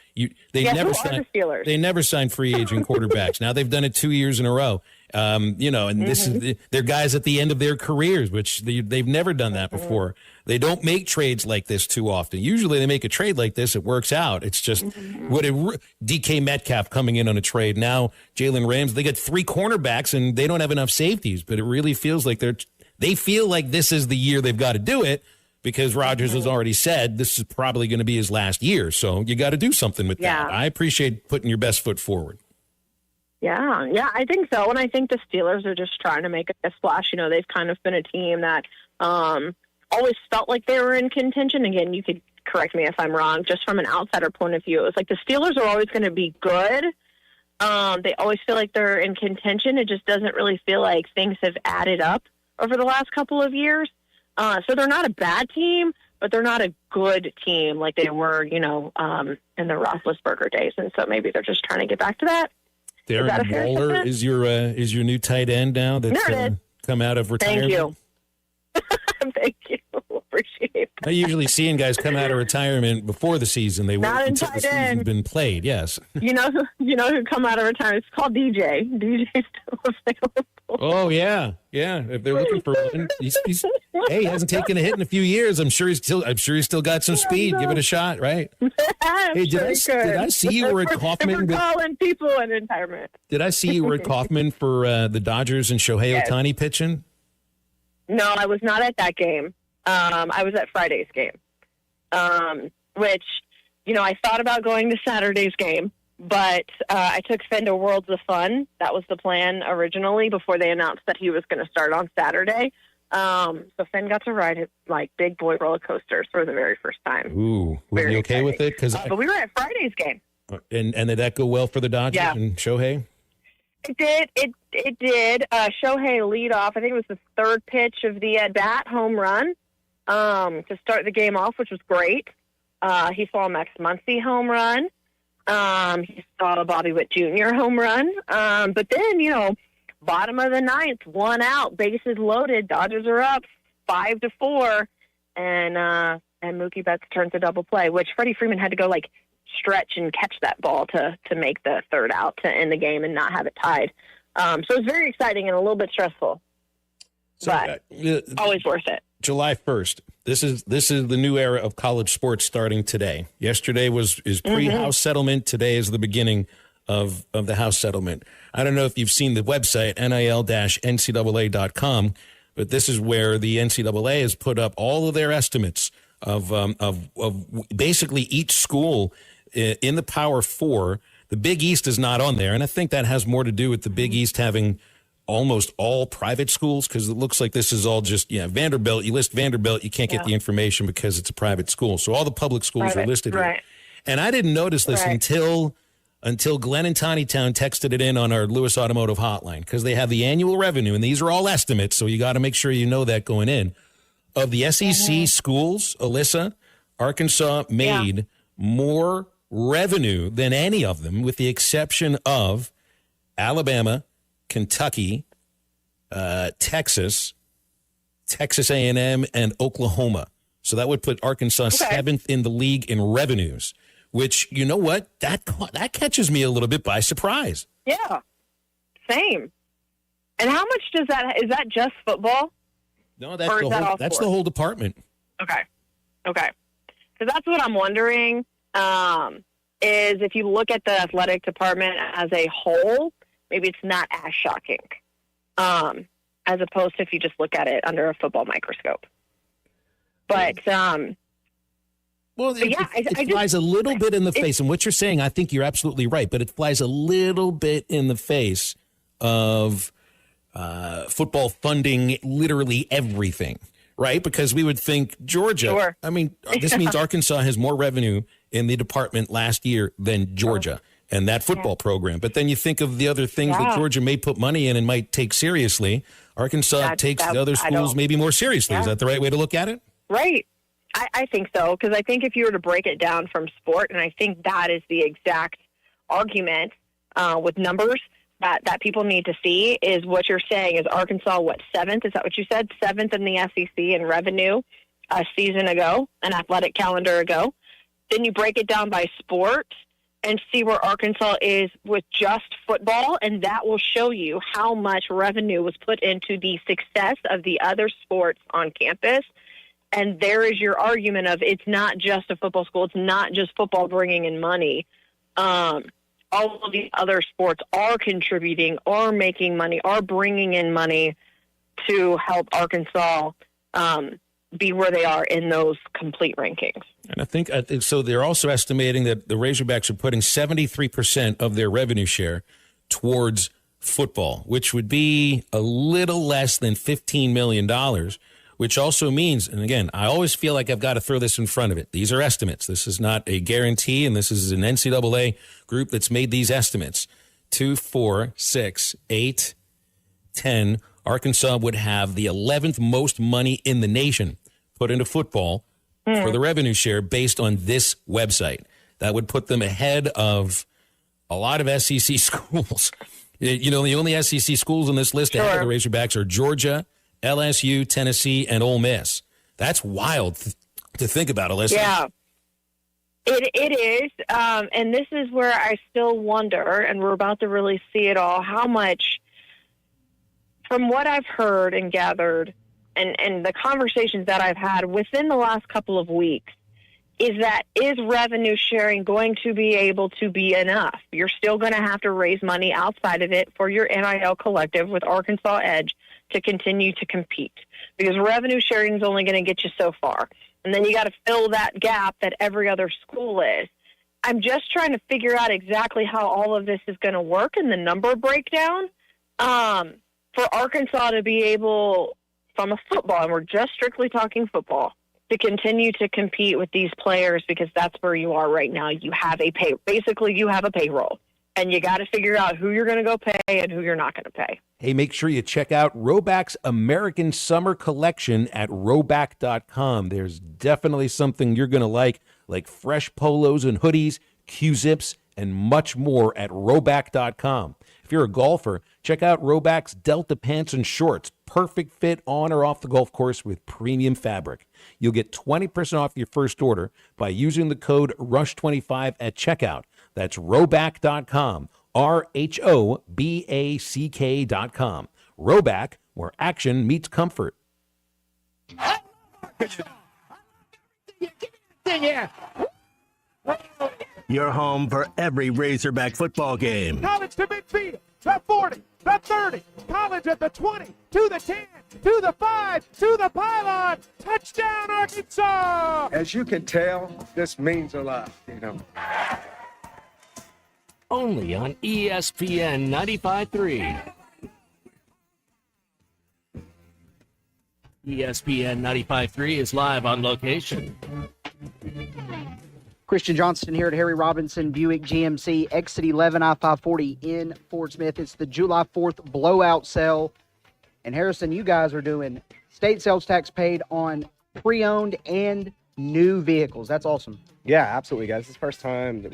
They never sign free agent quarterbacks. Now they've done it 2 years in a row. And this is they're guys at the end of their careers, which they've never done that before. They don't make trades like this too often. Usually they make a trade like this, it works out. It's just DK Metcalf coming in on a trade. Now Jalen Ramsey, they get 3 cornerbacks and they don't have enough safeties, but it really feels like they feel like this is the year they've got to do it because Rodgers has already said this is probably going to be his last year. So you got to do something with that. I appreciate putting your best foot forward. Yeah, I think so. And I think the Steelers are just trying to make a splash. They've kind of been a team that always felt like they were in contention. Again, you could correct me if I'm wrong. Just from an outsider point of view, it was like the Steelers are always going to be good. They always feel like they're in contention. It just doesn't really feel like things have added up over the last couple of years. So they're not a bad team, but they're not a good team like they were, in the Roethlisberger days. And so maybe they're just trying to get back to that. Darren Waller is your new tight end now that's come out of retirement. Thank you. Thank you. Appreciate that. I usually seeing guys come out of retirement before the season. They wait until the season's been played. Yes. You know who come out of retirement? It's called DJ. DJ's still available. Oh yeah. If they're looking for one, he hasn't taken a hit in a few years. I'm sure he's still got some speed. Give it a shot, right? Hey, did I see you were at Kaufman? We're calling people in retirement. Did I see you were at Kaufman for the Dodgers and Shohei Ohtani pitching? No, I was not at that game. I was at Friday's game, which, I thought about going to Saturday's game, but I took Finn to Worlds of Fun. That was the plan originally before they announced that he was going to start on Saturday. So Finn got to ride big boy roller coasters for the very first time. Ooh, was he okay with it? But we were at Friday's game. And did that go well for the Dodgers and Shohei? It did. It did. Shohei lead off. I think it was the third pitch of the at-bat home run to start the game off, which was great. He saw Max Muncy home run. He saw a Bobby Witt Jr. home run. But then, bottom of the ninth, 1 out, bases loaded. Dodgers are up 5-4, and Mookie Betts turns a double play, which Freddie Freeman had to go stretch and catch that ball to make the third out to end the game and not have it tied. So it was very exciting and a little bit stressful, but always worth it. July 1st. This is the new era of college sports starting today. Yesterday is pre-house settlement. Today is the beginning of the house settlement. I don't know if you've seen the website, nil-ncaa.com, but this is where the NCAA has put up all of their estimates of basically each school in the Power Four. The Big East is not on there, and I think that has more to do with the Big East having almost all private schools, because it looks like this is all just, Vanderbilt. You list Vanderbilt, you can't get the information because it's a private school. So all the public schools are listed here. And I didn't notice this until Glenn and Tonytown texted it in on our Lewis Automotive hotline, because they have the annual revenue, and these are all estimates, so you got to make sure you know that going in. Of the SEC schools, Alyssa, Arkansas made more revenue than any of them, with the exception of Alabama, Kentucky, Texas A&M, and Oklahoma. So that would put Arkansas seventh in the league in revenues, which, you know what, that catches me a little bit by surprise. Yeah, same. And how much is that just football? No, that's the whole department. Okay. Because that's what I'm wondering, is if you look at the athletic department as a whole, maybe it's not as shocking, as opposed to if you just look at it under a football microscope. But, it flies a little bit in the face. And what you're saying, I think you're absolutely right, but it flies a little bit in the face of football funding literally everything, right? Because we would think Georgia. Sure. I mean, this means Arkansas has more revenue in the department last year than Georgia and that football program. But then you think of the other things that Georgia may put money in and might take seriously. Arkansas takes the other schools maybe more seriously. Is that the right way to look at it? Right. I think so, because I think if you were to break it down from sport, and I think that is the exact argument with numbers that people need to see, is what you're saying is Arkansas, seventh? Is that what you said? Seventh in the SEC in revenue a season ago, an athletic calendar ago. Then you break it down by sport and see where Arkansas is with just football, and that will show you how much revenue was put into the success of the other sports on campus. And there is your argument of it's not just a football school. It's not just football bringing in money. All of the other sports are contributing, are making money, are bringing in money to help Arkansas be where they are in those complete rankings. And I think so. They're also estimating that the Razorbacks are putting 73% of their revenue share towards football, which would be a little less than $15 million, which also means, and again, I always feel like I've got to throw this in front of it. These are estimates. This is not a guarantee, and this is an NCAA group that's made these estimates. 2, 4, 6, 8, 10. Arkansas would have the 11th most money in the nation put into football for the revenue share based on this website. That would put them ahead of a lot of SEC schools. The only SEC schools on this list ahead of the Razorbacks are Georgia, LSU, Tennessee, and Ole Miss. That's wild to think about, Alyssa. Yeah, it is. And this is where I still wonder, and we're about to really see it all, how much, from what I've heard and gathered, and the conversations that I've had within the last couple of weeks, is revenue sharing going to be able to be enough? You're still going to have to raise money outside of it for your NIL collective with Arkansas Edge to continue to compete, because revenue sharing is only going to get you so far. And then you got to fill that gap that every other school is. I'm just trying to figure out exactly how all of this is going to work in the number breakdown for Arkansas to be able, from a football, and we're just strictly talking football, to continue to compete with these players, because that's where you are right now. You have a payroll, and you got to figure out who you're going to go pay and who you're not going to pay. Hey, make sure you check out Roback's American Summer Collection at Roback.com. There's definitely something you're going to like fresh polos and hoodies, Q-zips, and much more at Roback.com. If you're a golfer, check out Roback's Delta pants and shorts. Perfect fit on or off the golf course with premium fabric. You'll get 20% off your first order by using the code RUSH25 at checkout. That's Roback.com, RHOBACK.com. Roback, where action meets comfort. Your home for every Razorback football game. College to midfield, to 40, the 30, College at the 20, to the 10, to the 5, to the pylon, touchdown Arkansas! As you can tell, this means a lot, Only on ESPN 95.3. ESPN 95.3 is live on location. Christian Johnston here at Harry Robinson Buick GMC, exit 11 I-540 in Fort Smith. It's the July 4th blowout sale. And Harrison, you guys are doing state sales tax paid on pre-owned and new vehicles. That's awesome. Yeah, absolutely, guys. This is the first time that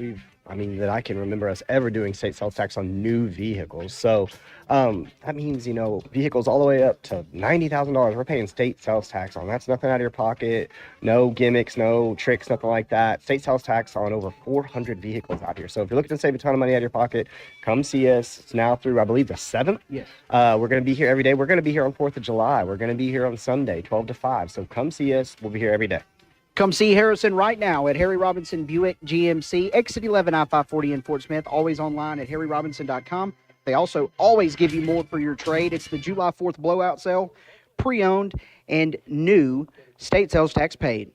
that I can remember us ever doing state sales tax on new vehicles. So that means, vehicles all the way up to $90,000 we're paying state sales tax on. That's nothing out of your pocket, no gimmicks, no tricks, nothing like that. State sales tax on over 400 vehicles out here. So if you're looking to save a ton of money out of your pocket, come see us. It's now through, I believe, the 7th. Yes. We're going to be here every day. We're going to be here on 4th of July. We're going to be here on Sunday, 12 to 5. So come see us. We'll be here every day. Come see Harrison right now at Harry Robinson Buick GMC, exit 11 I-540 in Fort Smith, always online at harryrobinson.com. They also always give you more for your trade. It's the July 4th blowout sale, pre-owned and new, state sales tax paid.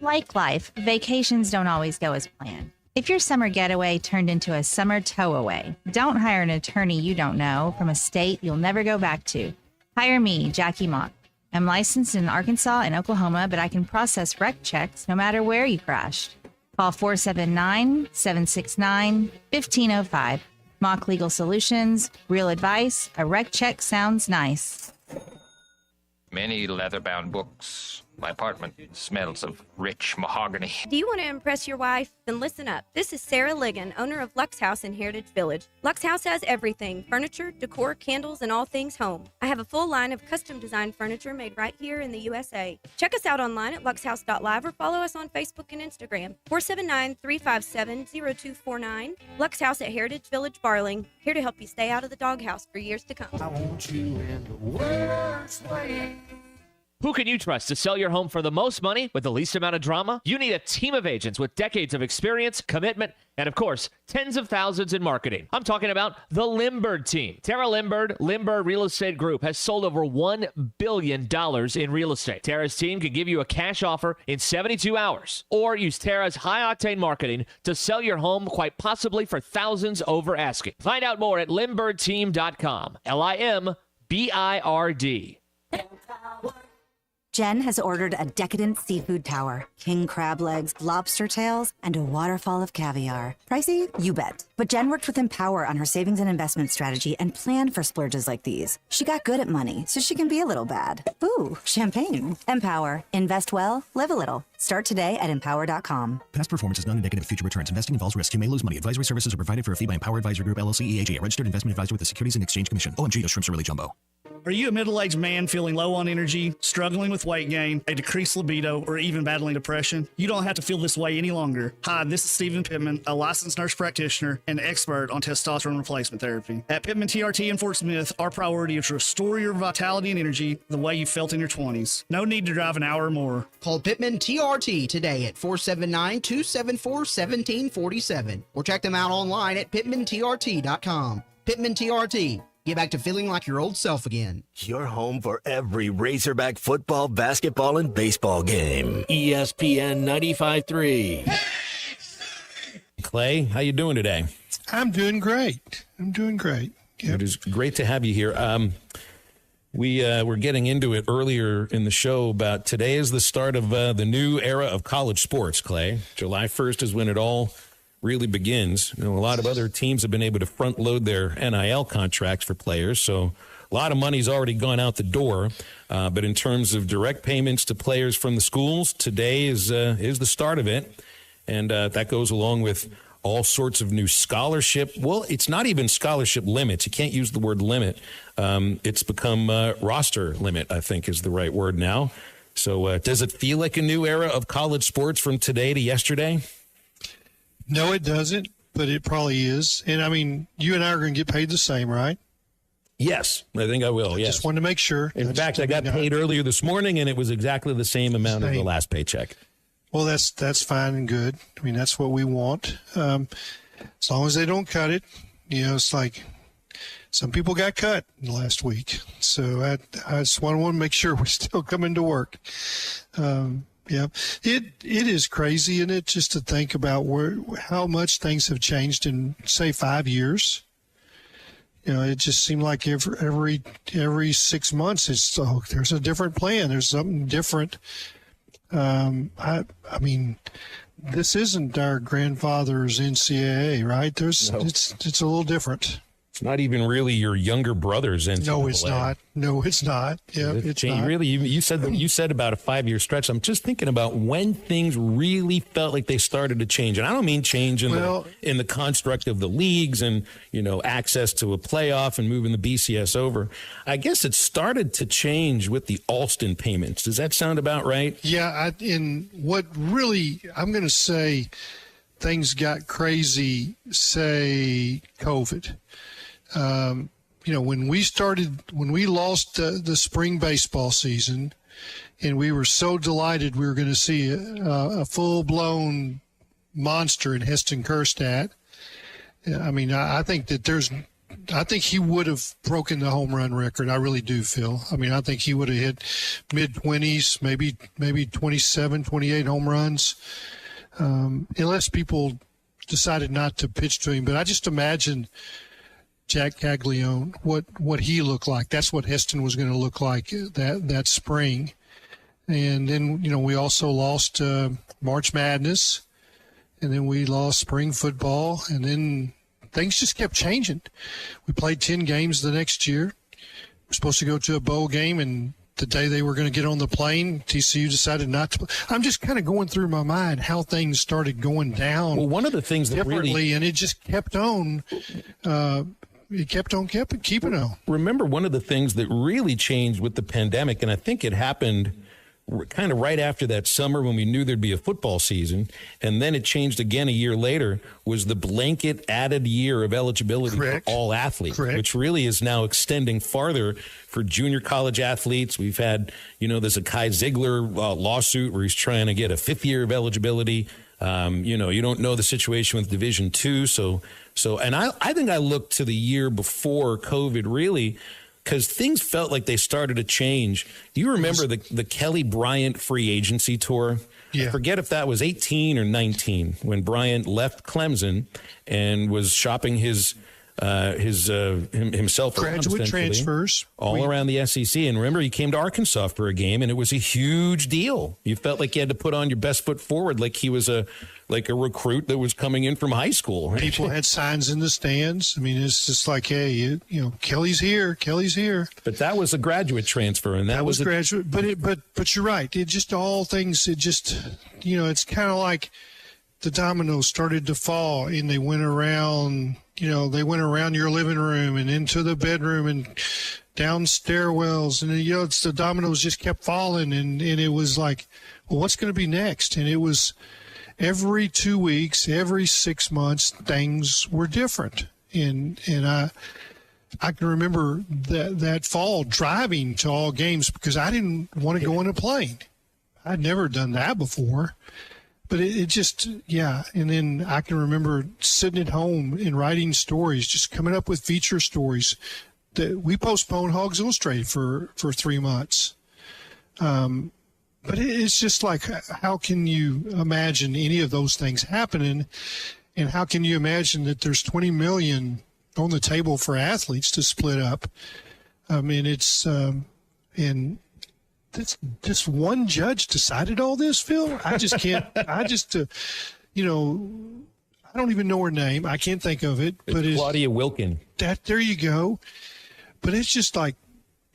Like life, vacations don't always go as planned. If your summer getaway turned into a summer tow-away, don't hire an attorney you don't know from a state you'll never go back to. Hire me, Jackie Mock. I'm licensed in Arkansas and Oklahoma, but I can process rec checks no matter where you crashed. Call 479-769-1505. Mock Legal Solutions, real advice, a rec check sounds nice. Many leather-bound books. My apartment smells of rich mahogany. Do you want to impress your wife? Then listen up. This is Sarah Ligon, owner of Lux House in Heritage Village. Lux House has everything: furniture, decor, candles, and all things home. I have a full line of custom-designed furniture made right here in the USA. Check us out online at luxhouse.live or follow us on Facebook and Instagram. 479-357-0249. Lux House at Heritage Village, Barling. Here to help you stay out of the doghouse for years to come. I want you in the worst way. Who can you trust to sell your home for the most money with the least amount of drama? You need a team of agents with decades of experience, commitment, and of course, tens of thousands in marketing. I'm talking about the Limbird team. Tara Limbird, Limbird Real Estate Group, has sold over $1 billion in real estate. Tara's team can give you a cash offer in 72 hours, or use Tara's high-octane marketing to sell your home quite possibly for thousands over asking. Find out more at LimbirdTeam.com. LIMBIRD. Jen has ordered a decadent seafood tower, king crab legs, lobster tails, and a waterfall of caviar. Pricey? You bet. But Jen worked with Empower on her savings and investment strategy and planned for splurges like these. She got good at money, so she can be a little bad. Ooh, champagne. Empower. Invest well, live a little. Start today at empower.com. Past performance is not indicative of future returns. Investing involves risk. You may lose money. Advisory services are provided for a fee by Empower Advisory Group, LLC, EAG, a registered investment advisor with the Securities and Exchange Commission. OMG, those shrimps are really jumbo. Are you a middle-aged man feeling low on energy, struggling with weight gain, a decreased libido, or even battling depression? You don't have to feel this way any longer. Hi, this is Stephen Pittman, a licensed nurse practitioner and expert on testosterone replacement therapy. At Pittman TRT in Fort Smith, our priority is to restore your vitality and energy the way you felt in your 20s. No need to drive an hour or more. Call Pittman TRT today at 479-274-1747 or check them out online at pittmantrt.com. Pittman TRT. Get back to feeling like your old self again. Your home for every Razorback football, basketball, and baseball game. ESPN 95.3. Clay, how you doing today? I'm doing great. It is great to have you here. We were getting into it earlier in the show about today is the start of the new era of college sports, Clay. July 1st is when it all really begins. A lot of other teams have been able to front load their NIL contracts for players, so a lot of money's already gone out the door. But in terms of direct payments to players from the schools, today is the start of it. And that goes along with all sorts of new scholarship. Well, it's not even scholarship limits. You can't use the word limit. It's become roster limit, I think is the right word now. So does it feel like a new era of college sports from today to yesterday? No, it doesn't, but it probably is. And, I mean, you and I are going to get paid the same, right? Yes, I think I will, yes. Just wanted to make sure. In fact, I got paid earlier this morning, and it was exactly the same amount as the last paycheck. Well, that's fine and good. I mean, that's what we want. As long as they don't cut it, it's like some people got cut last week. So I just want to make sure we're still coming to work. Yeah, it is crazy, isn't it, just to think about how much things have changed in, say, 5 years. It just seemed like every 6 months there's a different plan. There's something different. I mean, this isn't our grandfather's NCAA, right? It's a little different. It's not even really your younger brother's NCAA. No, it's not. No, it's not. Yeah, it's not. Really, you said about a 5-year stretch. I'm just thinking about when things really felt like they started to change, and I don't mean change in the construct of the leagues and access to a playoff and moving the BCS over. I guess it started to change with the Alston payments. Does that sound about right? Yeah, what really I'm going to say things got crazy. Say COVID. When we lost the spring baseball season, and we were so delighted we were going to see a full-blown monster in Heston Kjerstad. I mean, I think he would have broken the home run record. I really do, Phil. I mean, I think he would have hit mid-20s, maybe 27, 28 home runs, unless people decided not to pitch to him. But I just imagine Jack Caglione, what he looked like. That's what Heston was going to look like that spring. And then, we also lost March Madness, and then we lost spring football, and then things just kept changing. We played 10 games the next year. We're supposed to go to a bowl game, and the day they were going to get on the plane, TCU decided not to. I'm just kind of going through my mind how things started going down. Well, one of the things that differently, and it just kept on. It kept keeping on. Remember, one of the things that really changed with the pandemic, and I think it happened kind of right after that summer when we knew there'd be a football season, and then it changed again a year later, was the blanket added year of eligibility for all athletes, which really is now extending farther for junior college athletes. We've had, there's a Kai Ziegler lawsuit where he's trying to get a 5th year of eligibility. You don't know the situation with Division II. And I think I looked to the year before COVID really, because things felt like they started to change. Do you remember the Kelly Bryant free agency tour? Yeah. I forget if that was 18 or 19 when Bryant left Clemson and was shopping himself graduate transfers all around the SEC. And remember, he came to Arkansas for a game, and it was a huge deal. You felt like you had to put on your best foot forward, like he was a recruit that was coming in from high school. People had signs in the stands. I mean, it's just like, hey, Kelly's here. But that was a graduate transfer, and that was graduate. But you're right. It just all things. It just it's kind of like the dominoes started to fall, and they went around. They went around your living room and into the bedroom and down stairwells, and it's the dominoes just kept falling, and it was like, well, what's going to be next? And it was every 2 weeks, every 6 months, things were different, and I can remember that fall driving to all games because I didn't want to go in a plane. I'd never done that before. But it just, yeah. And then I can remember sitting at home and writing stories, just coming up with feature stories. That we postponed Hogs Illustrated for 3 months. But it's just like, how can you imagine any of those things happening? And how can you imagine that there's $20 million on the table for athletes to split up? I mean, it's And this one judge decided all this, Phil. I just can't. I don't even know her name. I can't think of it. But it's Claudia Wilkin. There you go. But it's just like,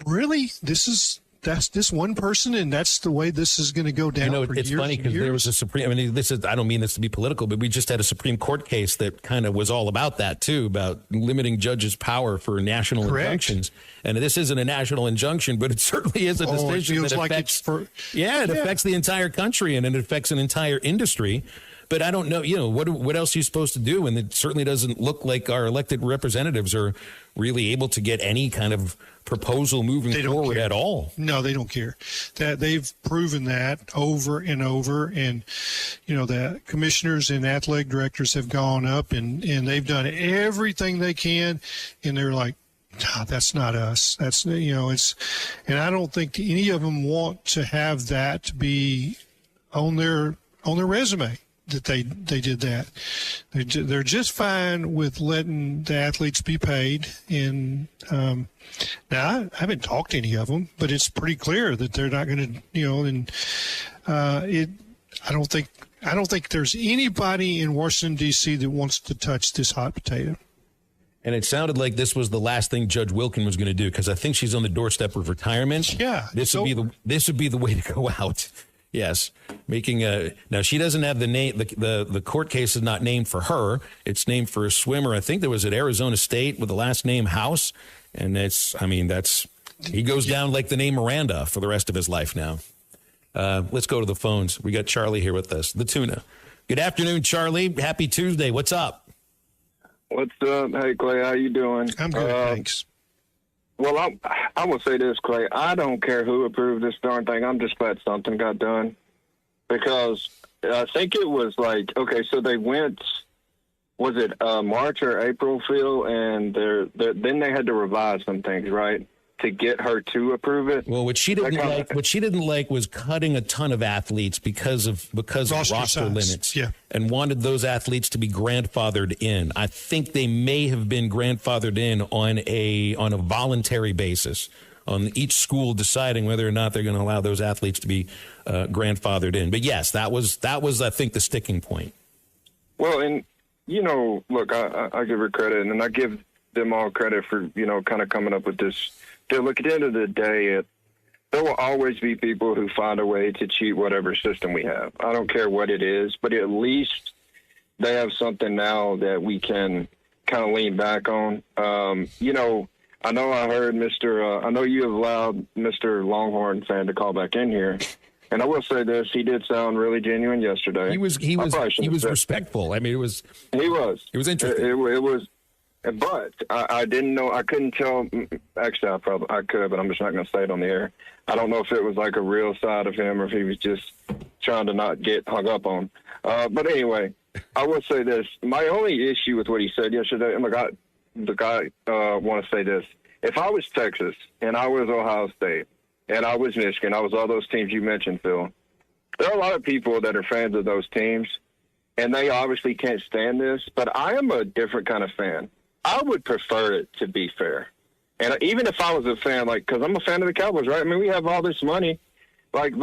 really, that's this one person, and that's the way this is going to go down. It's funny because there was a Supreme. I mean, I don't mean this to be political, but we just had a Supreme Court case that kind of was all about that too, about limiting judges' power for national injunctions. And this isn't a national injunction, but it certainly is a decision that affects. It affects the entire country, and it affects an entire industry. But I don't know, what else are you supposed to do? And it certainly doesn't look like our elected representatives are really able to get any kind of proposal moving forward at all. No, they don't care. That they've proven that over and over. And, the commissioners and athletic directors have gone up and they've done everything they can. And they're like, no, that's not us. That's, and I don't think any of them want to have that to be on their resume. That they did that. They're just fine with letting the athletes be paid. And now I haven't talked to any of them, but it's pretty clear that they're not going to, I don't think there's anybody in Washington D.C. that wants to touch this hot potato. And it sounded like this was the last thing Judge Wilkin was going to do, because I think she's on the doorstep of retirement. Yeah, this would be the way to go out. Yes, now she doesn't have the name. The court case is not named for her. It's named for a swimmer. I think that was at Arizona State with the last name House, and he goes down like the name Miranda for the rest of his life now. Let's go to the phones. We got Charlie here with us, the tuna. Good afternoon, Charlie. Happy Tuesday. What's up? What's up? Hey, Clay. How you doing? I'm good, thanks. Well, I will say this, Clay. I don't care who approved this darn thing. I'm just glad something got done. Because I think it was like, okay, so they went, was it March or April, Phil? And then they had to revise some things, right, to get her to approve it. Well, what she didn't like was cutting a ton of athletes because of roster limits. Yeah. And wanted those athletes to be grandfathered in. I think they may have been grandfathered in on a voluntary basis, on each school deciding whether or not they're going to allow those athletes to be grandfathered in. But yes, that was I think the sticking point. Well, and look, I give her credit, and I give them all credit for kind of coming up with this. Look, at the end of the day, there will always be people who find a way to cheat whatever system we have. I don't care what it is, but at least they have something now that we can kind of lean back on. I know I heard I know you have allowed Mr. Longhorn fan to call back in here. And I will say this, he did sound really genuine yesterday. He was respectful. I mean, it was interesting. It was. But I didn't know. I couldn't tell. Actually, I could, but I'm just not going to say it on the air. I don't know if it was like a real side of him or if he was just trying to not get hung up on. But anyway, I will say this. My only issue with what he said yesterday, and I want to say this. If I was Texas and I was Ohio State and I was Michigan, I was all those teams you mentioned, Phil, there are a lot of people that are fans of those teams, and they obviously can't stand this. But I am a different kind of fan. I would prefer it to be fair. And even if I was a fan, because I'm a fan of the Cowboys, right? I mean, we have all this money, but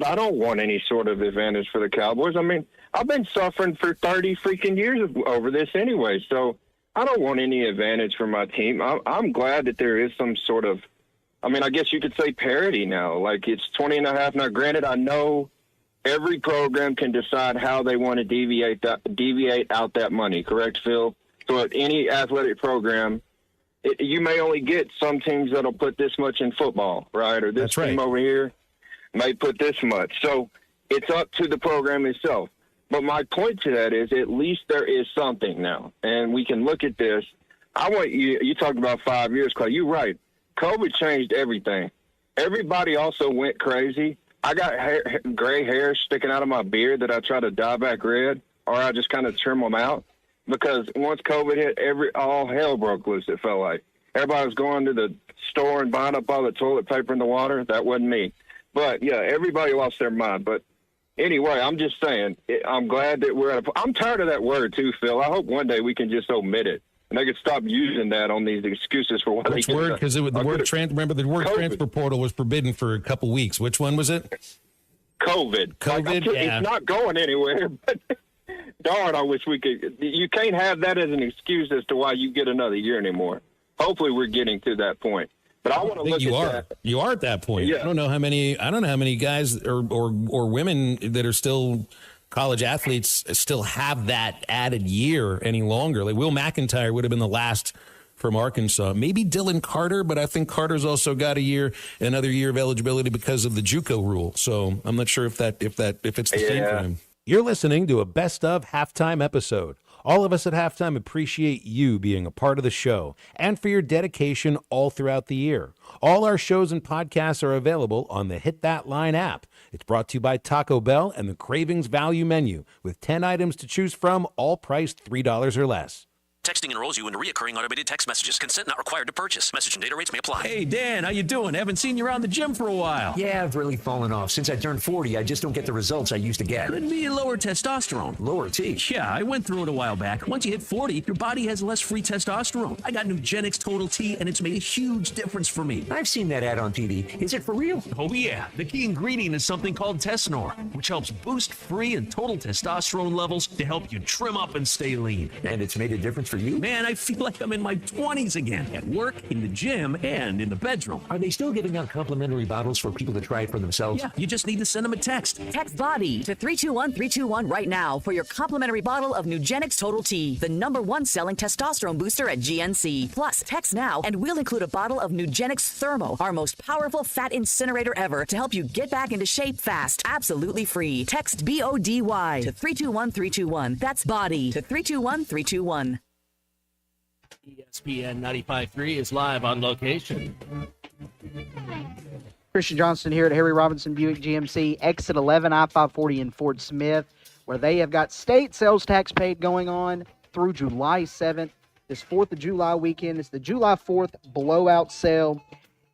I don't want any sort of advantage for the Cowboys. I mean, I've been suffering for 30 freaking years over this anyway, so I don't want any advantage for my team. I'm glad that there is some sort of, I guess you could say parity now. Like, it's 20.5. Now, granted, I know every program can decide how they want to deviate out that money, correct, Phil? So at any athletic program, you may only get some teams that'll put this much in football, right? Or this team over here may put this much. So it's up to the program itself. But my point to that is at least there is something now. And we can look at this. I want you talked about 5 years, Clay. You're right. COVID changed everything. Everybody also went crazy. I got gray hair sticking out of my beard that I try to dye back red, or I just kind of trim them out. Because once COVID hit, all hell broke loose, it felt like. Everybody was going to the store and buying up all the toilet paper in the water. That wasn't me. But, yeah, everybody lost their mind. But anyway, I'm just saying, I'm glad that I'm tired of that word, too, Phil. I hope one day we can just omit it. and they could stop using that on these excuses for why Which they word? Because remember the word transfer portal was forbidden for a couple weeks. Which one was it? COVID. Yeah. It's not going anywhere, but darn, I wish we could. You can't have that as an excuse as to why you get another year anymore. Hopefully we're getting to that point. But I want to look at that. You are at that point. Yeah. I don't know how many guys or women that are still college athletes still have that added year any longer. Like Will McIntyre would have been the last from Arkansas. Maybe Dylan Carter, but I think Carter's also got another year of eligibility because of the JUCO rule. So I'm not sure if it's the same for him. You're listening to a best of halftime episode. All of us at Halftime appreciate you being a part of the show and for your dedication all throughout the year. All our shows and podcasts are available on the Hit That Line app. It's brought to you by Taco Bell and the Cravings Value Menu with 10 items to choose from, all priced $3 or less. Texting enrolls you into recurring automated text messages. Consent not required to purchase. Message and data rates may apply. Hey, Dan, how you doing? Haven't seen you around the gym for a while. Yeah, I've really fallen off. Since I turned 40, I just don't get the results I used to get. Could be lower testosterone. Lower T? Yeah, I went through it a while back. Once you hit 40, your body has less free testosterone. I got Nugenix Total T, and it's made a huge difference for me. I've seen that ad on TV. Is it for real? Oh, yeah. The key ingredient is something called Tesnor, which helps boost free and total testosterone levels to help you trim up and stay lean. And it's made a difference for you? Man, I feel like I'm in my 20s again, at work, in the gym, and in the bedroom. Are they still giving out complimentary bottles for people to try it for themselves? Yeah, you just need to send them a text. Text BODY to 321-321 right now for your complimentary bottle of Nugenix Total T, the #1 selling testosterone booster at GNC. Plus, text now and we'll include a bottle of Nugenix Thermo, our most powerful fat incinerator ever, to help you get back into shape fast, absolutely free. Text BODY to 321-321. That's BODY to 321-321. ESPN 95.3 is live on location. Christian Johnston here at Harry Robinson Buick GMC, exit 11 I-540 in Fort Smith, where they have got state sales tax paid going on through July 7th. This 4th of July weekend. It's the July 4th blowout sale.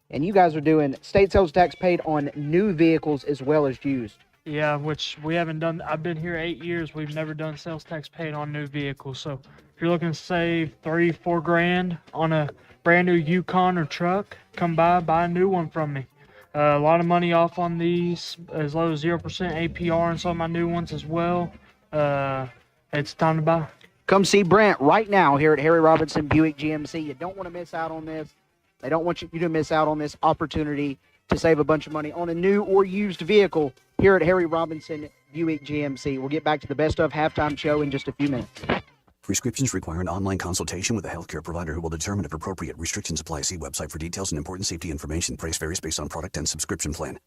And you guys are doing state sales tax paid on new vehicles as well as used. Yeah, which we haven't done. I've been here 8 years. We've never done sales tax paid on new vehicles. So if you're looking to save $3-4 grand on a brand new Yukon or truck, come by, buy a new one from me. A lot of money off on these, as low as 0% APR on some of my new ones as well. It's time to buy. Come see Brent right now here at Harry Robinson Buick GMC. You don't want to miss out on this. They don't want you to miss out on this opportunity to save a bunch of money on a new or used vehicle here at Harry Robinson Buick GMC. We'll get back to the best of halftime show in just a few minutes. Prescriptions require an online consultation with a healthcare provider who will determine if appropriate. Restrictions apply. See website for details and important safety information. Price varies based on product and subscription plan.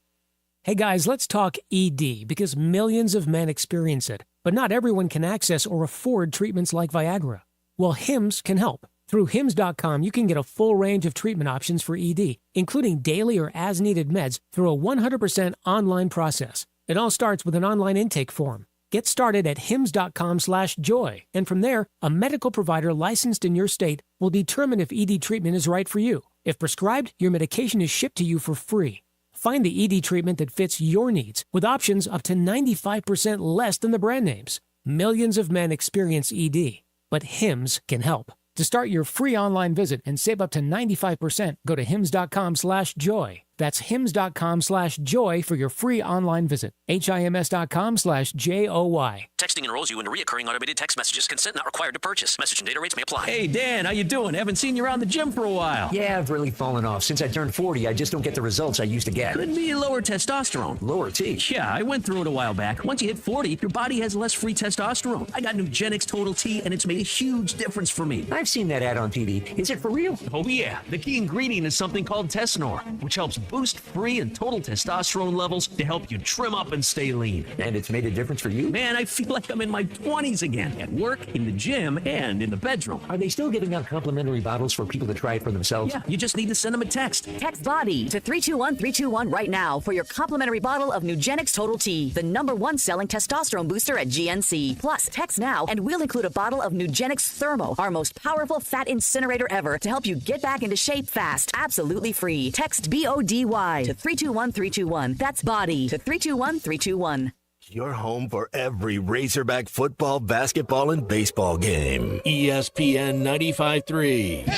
Hey guys, let's talk ED because millions of men experience it, but not everyone can access or afford treatments like Viagra. Well, Hims can help. Through Hims.com, you can get a full range of treatment options for ED, including daily or as-needed meds through a 100% online process. It all starts with an online intake form. Get started at hims.com/joy, and from there, a medical provider licensed in your state will determine if ED treatment is right for you. If prescribed, your medication is shipped to you for free. Find the ED treatment that fits your needs with options up to 95% less than the brand names. Millions of men experience ED, but Hims can help. To start your free online visit and save up to 95%, go to hims.com/joy. That's hims.com/joy for your free online visit. HIMS.com/JOY. Texting enrolls you into recurring automated text messages. Consent not required to purchase. Message and data rates may apply. Hey, Dan, how you doing? Haven't seen you around the gym for a while. Yeah, I've really fallen off. Since I turned 40, I just don't get the results I used to get. Could be lower testosterone. Lower T? Yeah, I went through it a while back. Once you hit 40, your body has less free testosterone. I got Nugenix Total T, and it's made a huge difference for me. I've seen that ad on TV. Is it for real? Oh, yeah. The key ingredient is something called Tesnor, which helps boost free and total testosterone levels to help you trim up and stay lean. And it's made a difference for you? Man, I feel like I'm in my 20s again, at work, in the gym, and in the bedroom. Are they still giving out complimentary bottles for people to try it for themselves? Yeah, you just need to send them a text. Text BODY to 321-321 right now for your complimentary bottle of Nugenix Total T, the #1 selling testosterone booster at GNC. Plus, text now and we'll include a bottle of Nugenix Thermo, our most powerful fat incinerator ever, to help you get back into shape fast, absolutely free. Text BODY to 321-321. That's BODY to 321-321. your home for every Razorback football, basketball, and baseball game. ESPN 95.3.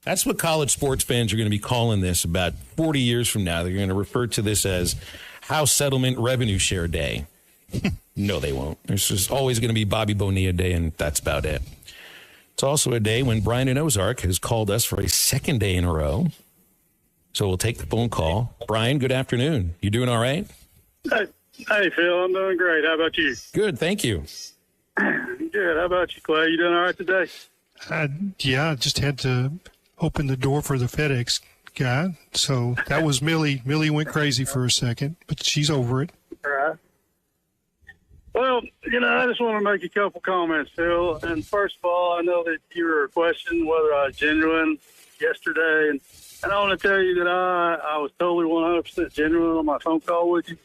That's what college sports fans are going to be calling this about 40 years from now. They're going to refer to this as House Settlement Revenue Share Day. No, they won't. There's just always going to be Bobby Bonilla Day, and that's about it. It's also a day when Brian in Ozark has called us for a second day in a row. So we'll take the phone call. Brian, good afternoon. You doing all right? Hey, Phil, I'm doing great. How about you? Good, thank you. Good. How about you, Clay? You doing all right today? Yeah, I just had to open the door for the FedEx guy. So that was Millie. Millie went crazy for a second, but she's over it. All right. Well, I just want to make a couple comments, Phil. And first of all, I know that you were questioning whether I was genuine yesterday. And I want to tell you that I was totally 100% genuine on my phone call with you.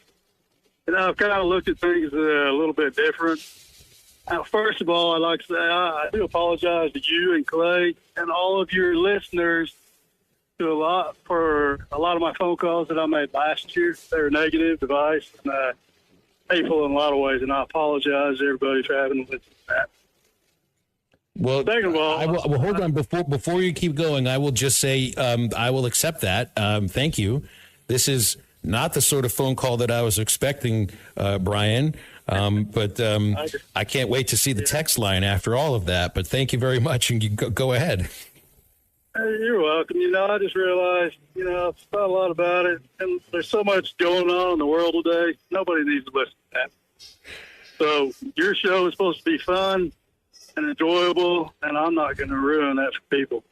And I've kind of looked at things a little bit different. Now, first of all, I'd like to say I do apologize to you and Clay and all of your listeners for a lot of my phone calls that I made last year. They were negative advice and hateful in a lot of ways, and I apologize to everybody for having to listen to that. Well, second of all, hold on. Before you keep going, I will just say I will accept that. Thank you. This is not the sort of phone call that I was expecting, Brian. But I can't wait to see the text line after all of that. But thank you very much, and you go ahead. You're welcome. I just realized, I've thought a lot about it, and there's so much going on in the world today. Nobody needs to listen to that. So your show is supposed to be fun and enjoyable, and I'm not going to ruin that for people.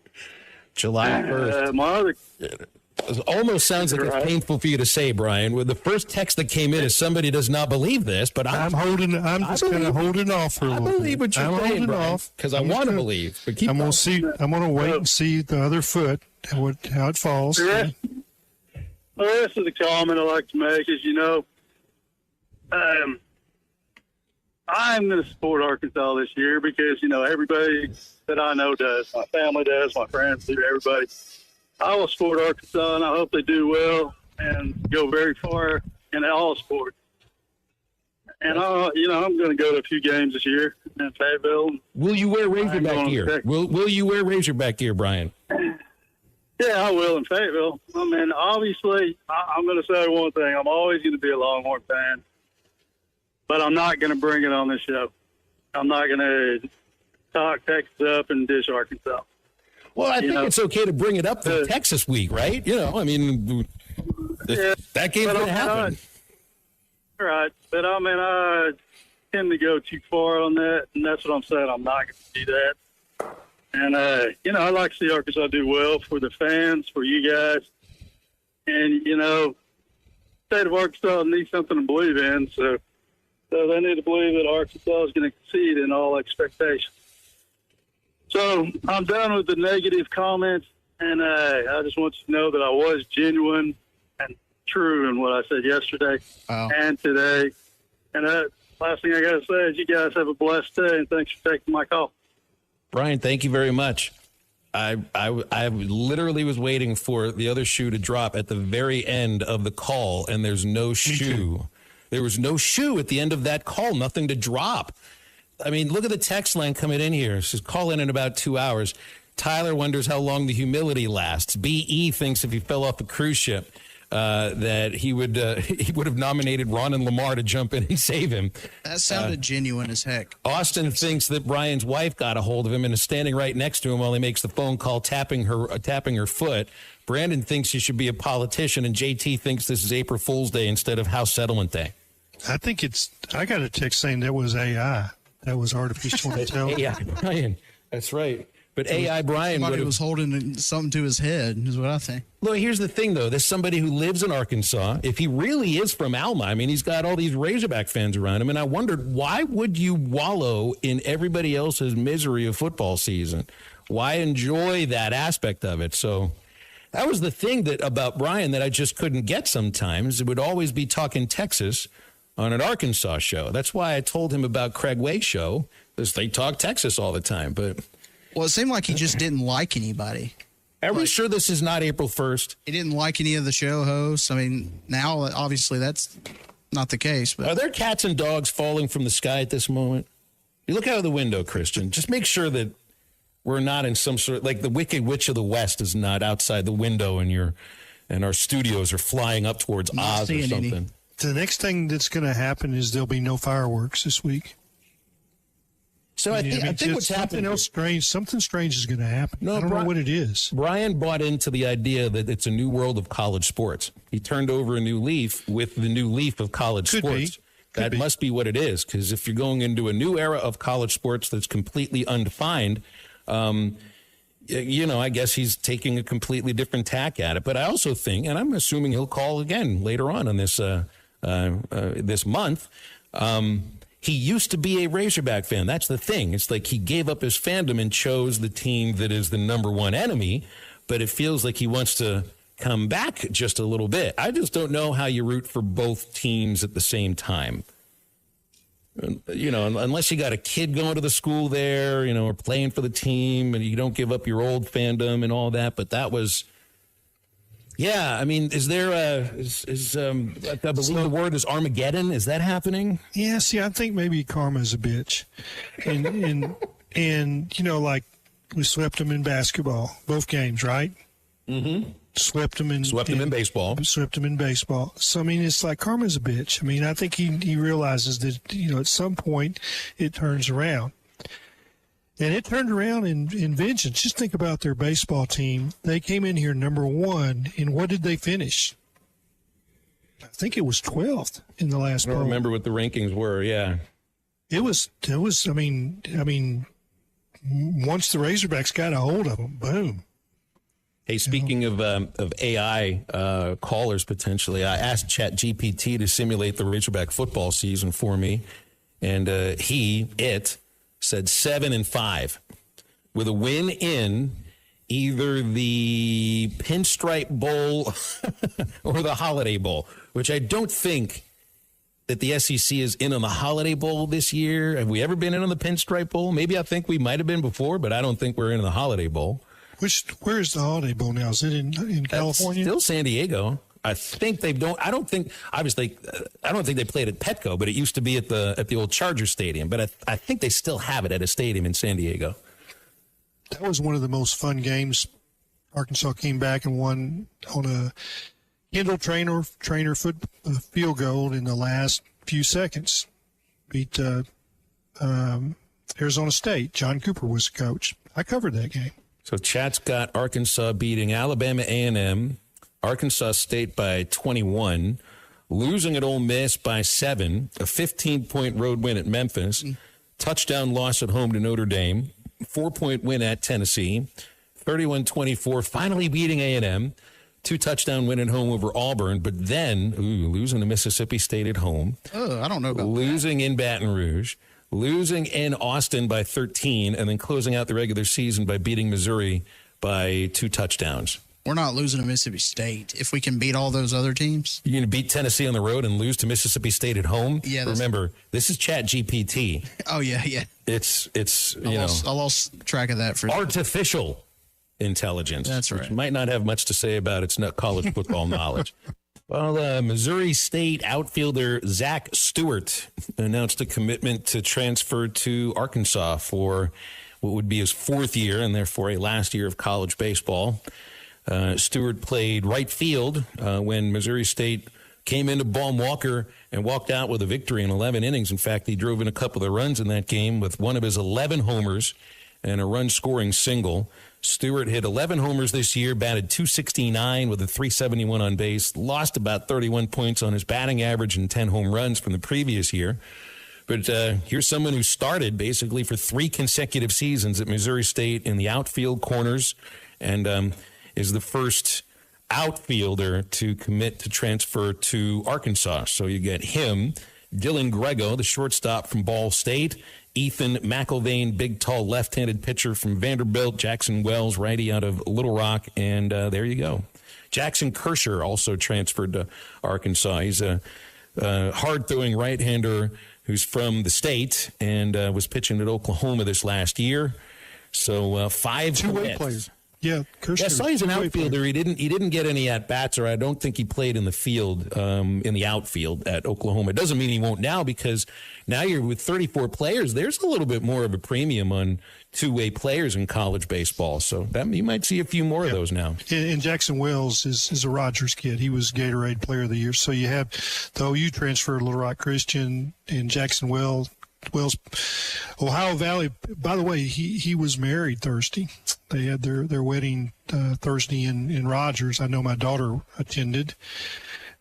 July 1st. It almost sounds like it's painful for you to say, Brian. With the first text that came in is somebody does not believe this, but I'm just kind of holding off for a little bit. I believe what you're saying, Brian, because I want to believe. But keep I'm going to wait and see the other foot, how it falls. The rest of the comment I like to make is, I'm going to support Arkansas this year because, everybody that I know does. My family does, my friends do, everybody. I will support Arkansas, and I hope they do well and go very far in all sports. And, I'm going to go to a few games this year in Fayetteville. Will you wear Razorback gear? Will you wear Razorback gear, Brian? Yeah, I will in Fayetteville. I mean, obviously, I'm going to say one thing. I'm always going to be a Longhorn fan, but I'm not going to bring it on this show. I'm not going to talk Texas up and dish Arkansas. Well, I think it's okay to bring it up for Texas week, right? That game's going to happen. Right. But, I tend to go too far on that, and that's what I'm saying. I'm not going to do that. And, I'd like to see Arkansas do well for the fans, for you guys. And, the state of Arkansas needs something to believe in, so they need to believe that Arkansas is going to concede in all expectations. So I'm done with the negative comments, and I just want you to know that I was genuine and true in what I said yesterday and today. And last thing I got to say is you guys have a blessed day, and thanks for taking my call. Brian, thank you very much. I literally was waiting for the other shoe to drop at the very end of the call, and there's no shoe. There was no shoe at the end of that call, nothing to drop. I mean, look at the text line coming in here. It says, call in about 2 hours. Tyler wonders how long the humility lasts. B.E. thinks if he fell off a cruise ship that he would have nominated Ron and Lamar to jump in and save him. That sounded genuine as heck. Austin thinks that Brian's wife got a hold of him and is standing right next to him while he makes the phone call, tapping her foot. Brandon thinks he should be a politician, and JT thinks this is April Fool's Day instead of House Settlement Day. I think I got a text saying that was AI. That was artificial intelligence. AI, Brian. That's right. But AI Brian somebody was holding something to his head, is what I think. Look, here's the thing, though. There's somebody who lives in Arkansas. If he really is from Alma, I mean, he's got all these Razorback fans around him. And I wondered, why would you wallow in everybody else's misery of football season? Why enjoy that aspect of it? So that was the thing about Brian that I just couldn't get sometimes. It would always be talking Texas on an Arkansas show. That's why I told him about Craig Way's show, because they talk Texas all the time. But well, it seemed like he just didn't like anybody. Are we sure this is not April 1st? He didn't like any of the show hosts. I mean, now obviously that's not the case. But are there cats and dogs falling from the sky at this moment? You look out of the window, Christian. Just make sure that we're not in some sort of, like the Wicked Witch of the West is not outside the window and our studios are flying up towards Oz or something. The next thing that's going to happen is there'll be no fireworks this week. So I think what's happening, something strange is going to happen. No, I don't know what it is. Brian bought into the idea that it's a new world of college sports. He turned over a new leaf with the new leaf of college sports. That must be what it is, because if you're going into a new era of college sports that's completely undefined, I guess he's taking a completely different tack at it. But I also think, and I'm assuming he'll call again later on this this month. He used to be a Razorback fan. That's the thing. It's like he gave up his fandom and chose the team that is the number one enemy, but it feels like he wants to come back just a little bit. I just don't know how you root for both teams at the same time. Unless you got a kid going to the school there, or playing for the team, and you don't give up your old fandom and all that. But that was, I mean, is there I believe the word is Armageddon? Is that happening? Yeah, see, I think maybe karma's a bitch. And like we swept them in basketball, both games, right? Mm-hmm. Swept them in baseball. Swept them in baseball. So, I mean, it's like karma's a bitch. I mean, I think he realizes that, at some point it turns around. And it turned around in vengeance. Just think about their baseball team. They came in here number 1, and what did they finish? I think it was 12th in the last poll. I don't remember what the rankings were, yeah. It was. I mean, once the Razorbacks got a hold of them, boom. Hey, speaking of AI callers potentially, I asked ChatGPT to simulate the Razorback football season for me, and it said 7-5 with a win in either the Pinstripe Bowl or the Holiday Bowl, which I don't think that the SEC is in on the Holiday Bowl this year. Have we ever been in on the Pinstripe Bowl? Maybe I think we might have been before, but I don't think we're in the Holiday Bowl. Where is the Holiday Bowl now? Is it in California? Still San Diego. I think I don't think they played at Petco, but it used to be at the old Charger Stadium. But I think they still have it at a stadium in San Diego. That was one of the most fun games. Arkansas came back and won on a Kendall Trainer field goal in the last few seconds. Beat Arizona State. John Cooper was the coach. I covered that game. So Chat's got Arkansas beating Alabama A&M, Arkansas State by 21, losing at Ole Miss by 7, a 15-point road win at Memphis, touchdown loss at home to Notre Dame, 4-point win at Tennessee, 31-24, finally beating A&M, 2-touchdown win at home over Auburn, but then losing to Mississippi State at home. Oh, I don't know about losing in Baton Rouge. Losing in Austin by 13, and then closing out the regular season by beating Missouri by 2 touchdowns. We're not losing to Mississippi State. If we can beat all those other teams. You're going to beat Tennessee on the road and lose to Mississippi State at home? Yeah. Remember, this is ChatGPT. Oh, yeah. It's I lost track of that. For artificial intelligence. That's right. Which might not have much to say about its college football knowledge. Well, Missouri State outfielder Zach Stewart announced a commitment to transfer to Arkansas for what would be his 4th year and therefore a last year of college baseball. Stewart played right field when Missouri State came into Baum Walker and walked out with a victory in 11 innings. In fact, he drove in a couple of runs in that game with one of his 11 homers and a run-scoring single. Stewart hit 11 homers this year, batted .269 with a .371 on base, lost about 31 points on his batting average and 10 home runs from the previous year. But here's someone who started basically for 3 consecutive seasons at Missouri State in the outfield corners and is the first outfielder to commit to transfer to Arkansas. So you get him, Dylan Grego, the shortstop from Ball State, Ethan McIlvain, big, tall, left-handed pitcher from Vanderbilt, Jackson Wells, righty out of Little Rock, and there you go. Jackson Kersher also transferred to Arkansas. He's a hard-throwing right-hander who's from the state and was pitching at Oklahoma this last year. So 5 two-way players. Yeah, Kirshner. Yeah, I saw he's an Great outfielder. He didn't get any at bats, or I don't think he played in the field, in the outfield at Oklahoma. It doesn't mean he won't now, because now you're with 34 players. There's a little bit more of a premium on two-way players in college baseball, so that you might see a few more of those now. And Jackson Wells is a Rogers kid. He was Gatorade Player of the Year. So you have the OU transfer, Little Rock Christian, and Jackson Wells, Ohio Valley. By the way, he was married Thursday. They had their wedding Thursday in Rogers. I know my daughter attended.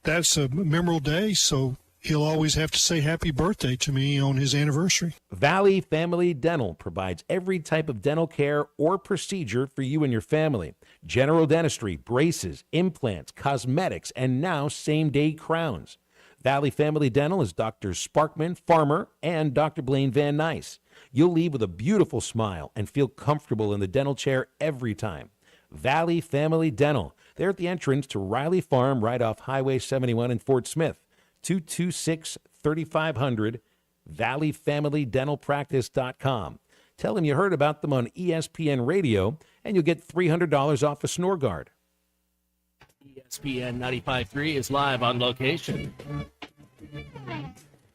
That's a memorable day, so he'll always have to say happy birthday to me on his anniversary. Valley Family Dental provides every type of dental care or procedure for you and your family. General dentistry, braces, implants, cosmetics, and now same-day crowns. Valley Family Dental is Dr. Sparkman Farmer and Dr. Blaine Van Nice. You'll leave with a beautiful smile and feel comfortable in the dental chair every time. Valley Family Dental. They're at the entrance to Riley Farm right off Highway 71 in Fort Smith. 226-3500, valleyfamilydentalpractice.com. Tell them you heard about them on ESPN Radio, and you'll get $300 off a SnoreGuard. ESPN 95.3 is live on location.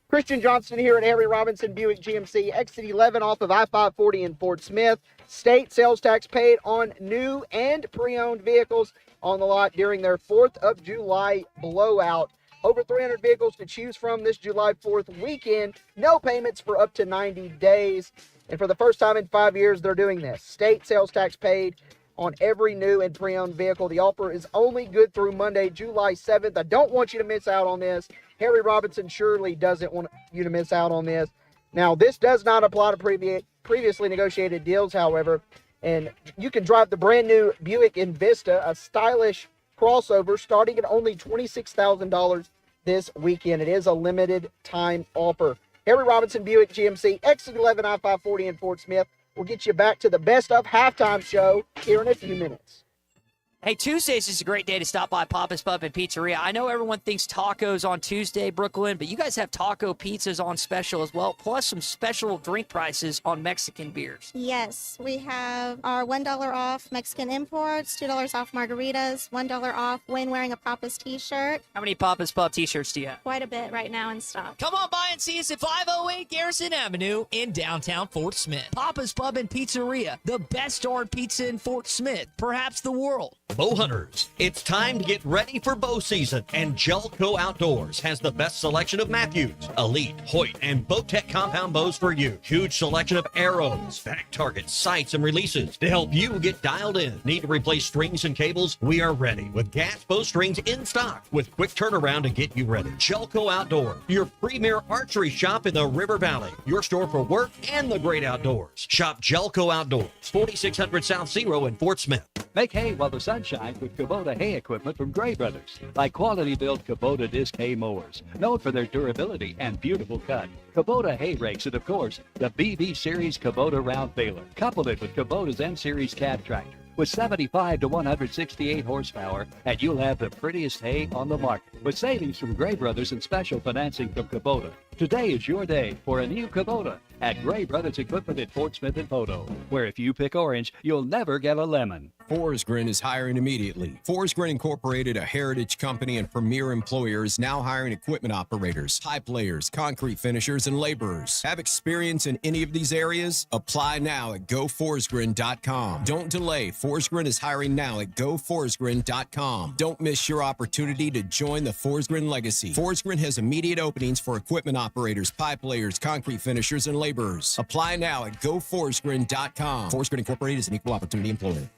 Christian Johnston here at Harry Robinson Buick GMC, exit 11 off of I-540 in Fort Smith. State sales tax paid on new and pre-owned vehicles on the lot during their 4th of July blowout. Over 300 vehicles to choose from this July 4th weekend. No payments for up to 90 days. And for the first time in 5 years, they're doing this. State sales tax paid on every new and pre-owned vehicle. The offer is only good through Monday, July 7th. I don't want you to miss out on this. Harry Robinson surely doesn't want you to miss out on this. Now, this does not apply to previously negotiated deals, however. And you can drive the brand new Buick Envista, a stylish crossover, starting at only $26,000 this weekend. It is a limited time offer. Harry Robinson Buick GMC, exit 11 I-540 in Fort Smith. We'll get you back to the best of halftime show here in a few minutes. Hey, Tuesdays is a great day to stop by Papa's Pub and Pizzeria. I know everyone thinks tacos on Tuesday, Brooklyn, but you guys have taco pizzas on special as well, plus some special drink prices on Mexican beers. Yes, we have our $1 off Mexican imports, $2 off margaritas, $1 off when wearing a Papa's t-shirt. How many Papa's Pub t-shirts do you have? Quite a bit right now in stock. Come on by and see us at 508 Garrison Avenue in downtown Fort Smith. Papa's Pub and Pizzeria, the best darn pizza in Fort Smith, perhaps the world. Bow hunters, it's time to get ready for bow season, and Jelco Outdoors has the best selection of Matthews, Elite, Hoyt, and Bowtech compound bows for you. Huge selection of arrows, back targets, sights, and releases to help you get dialed in. Need to replace strings and cables? We are ready with gas bowstrings in stock with quick turnaround to get you ready. Jelco Outdoors, your premier archery shop in the River Valley, your store for work and the great outdoors. Shop Jelco Outdoors, 4600 South Zero in Fort Smith. Make hay while the sun shines with Kubota hay equipment from Gray Brothers. Like quality-built Kubota disc hay mowers, known for their durability and beautiful cut. Kubota hay rakes and, of course, the BB Series Kubota round baler, coupled it with Kubota's N-Series cab tractor. With 75 to 168 horsepower, and you'll have the prettiest hay on the market. With savings from Gray Brothers and special financing from Kubota. Today is your day for a new Kubota at Gray Brothers Equipment in Fort Smith and Photo, where if you pick orange, you'll never get a lemon. Forsgren is hiring immediately. Forsgren Incorporated, a heritage company and premier employer, is now hiring equipment operators, pipe layers, concrete finishers, and laborers. Have experience in any of these areas? Apply now at GoForsgren.com. Don't delay. Forsgren is hiring now at GoForsgren.com. Don't miss your opportunity to join the Forsgren legacy. Forsgren has immediate openings for equipment operators, pipe layers, concrete finishers, and laborers. Apply now at GoForsgren.com. Forsgren Incorporated is an equal opportunity employer.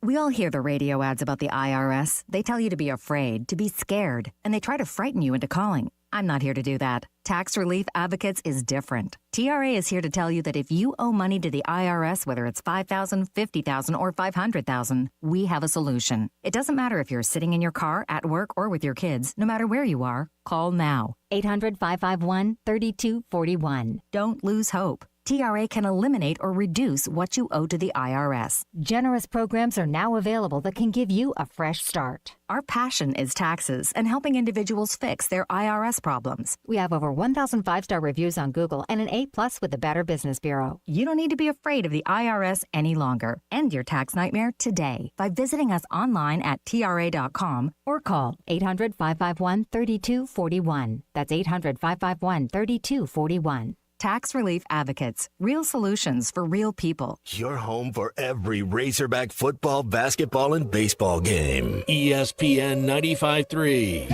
We all hear the radio ads about the IRS. They tell you to be afraid, to be scared, and they try to frighten you into calling. I'm not here to do that. Tax Relief Advocates is different. TRA is here to tell you that if you owe money to the IRS, whether it's $5,000, $50,000, or $500,000, we have a solution. It doesn't matter if you're sitting in your car, at work, or with your kids. No matter where you are, call now. 800-551-3241. Don't lose hope. TRA can eliminate or reduce what you owe to the IRS. Generous programs are now available that can give you a fresh start. Our passion is taxes and helping individuals fix their IRS problems. We have over 1,000 5-star reviews on Google and an A+ with the Better Business Bureau. You don't need to be afraid of the IRS any longer. End your tax nightmare today by visiting us online at TRA.com or call 800-551-3241. That's 800-551-3241. Tax Relief Advocates. Real solutions for real people. Your home for every Razorback football, basketball, and baseball game. ESPN 95.3.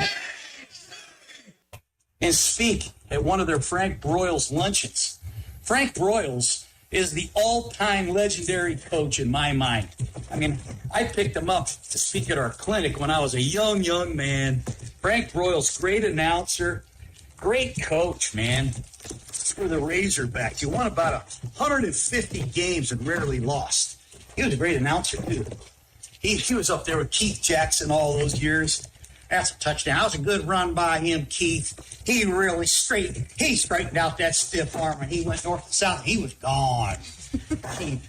And speak at one of their Frank Broyles luncheons. Frank Broyles is the all-time legendary coach in my mind. I mean, I picked him up to speak at our clinic when I was a young man. Frank Broyles, great announcer, great coach, man. For the Razorbacks. He won about 150 games and rarely lost. He was a great announcer, too. He was up there with Keith Jackson all those years. That's a touchdown. That was a good run by him, Keith. He really straightened out that stiff arm, and he went north and south. He was gone. Keith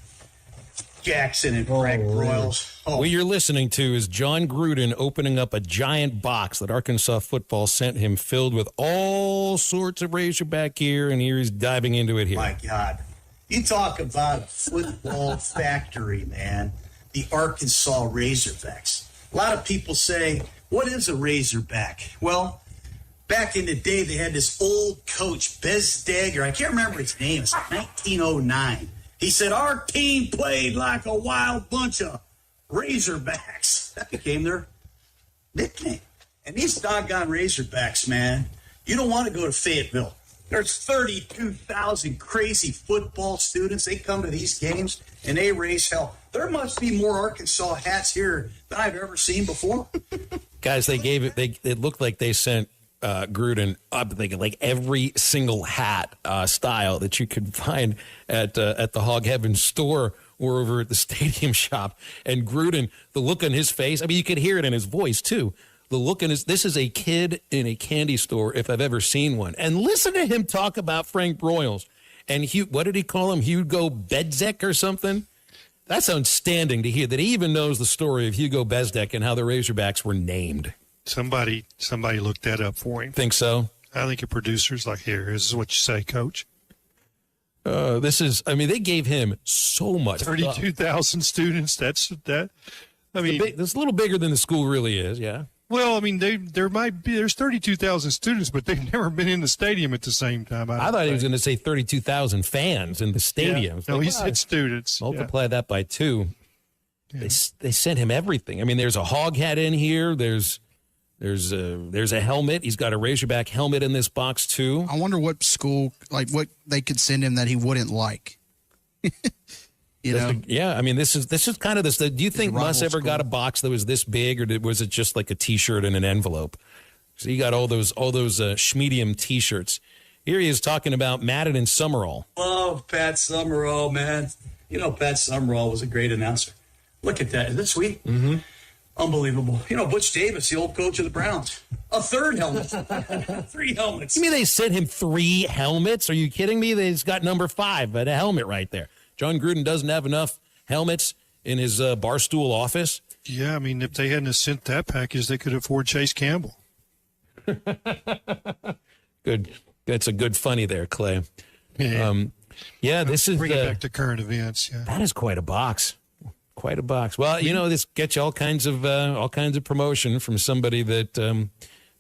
Jackson and Frank Broyles. What you're listening to is John Gruden opening up a giant box that Arkansas football sent him filled with all sorts of Razorback gear, and here he's diving into it here. My God. You talk about a football factory, man. The Arkansas Razorbacks. A lot of people say, what is a Razorback? Well, back in the day, they had this old coach, Bez Dagger. I can't remember his name. It's 1909. He said, our team played like a wild bunch of Razorbacks. That became their nickname. And these doggone Razorbacks, man, you don't want to go to Fayetteville. There's 32,000 crazy football students. They come to these games, and they raise hell. There must be more Arkansas hats here than I've ever seen before. Guys, it looked like they sent Gruden up thinking like every single hat style that you could find at the Hog Heaven store or over at the stadium shop. And Gruden, the look on his face, I mean, you could hear it in his voice too. The look in his, this is a kid in a candy store if I've ever seen one. And listen to him talk about Frank Broyles and what did he call him? Hugo Bezdek or something? That's outstanding to hear that he even knows the story of Hugo Bezdek and how the Razorbacks were named. Somebody looked that up for him. Think so? I think a producer's like, here, this is what you say, Coach. They gave him so much. 32,000 students. That's. I mean, it's a little bigger than the school really is. Yeah. Well, I mean, there's 32,000 students, but they've never been in the stadium at the same time. I thought he was going to say 32,000 fans in the stadium. Yeah. No, he said students. Multiply that by 2. Yeah. They sent him everything. I mean, there's a hog hat in here. There's a helmet. He's got a Razorback helmet in this box too. I wonder what school, like what they could send him that he wouldn't like. You know? Yeah, I mean, this is kind of this. Do you think Muss ever got a box that was this big, or was it just like a T-shirt in an envelope? So he got all those Schmedium T-shirts. Here he is talking about Madden and Summerall. Love Pat Summerall, man. You know, Pat Summerall was a great announcer. Look at that. Isn't that sweet? Mm-hmm. Unbelievable. You know, Butch Davis, the old coach of the Browns. A third helmet. 3 helmets. You mean they sent him 3 helmets? Are you kidding me? He's got number 5, but a helmet right there. John Gruden doesn't have enough helmets in his Barstool office. Yeah, I mean, if they hadn't sent that package, they could afford Chase Campbell. Good. That's a good funny there, Clay. Yeah. This is bring it back to current events. Yeah, that is quite a box. Quite a box. Well, you know, this gets you all kinds of promotion from somebody that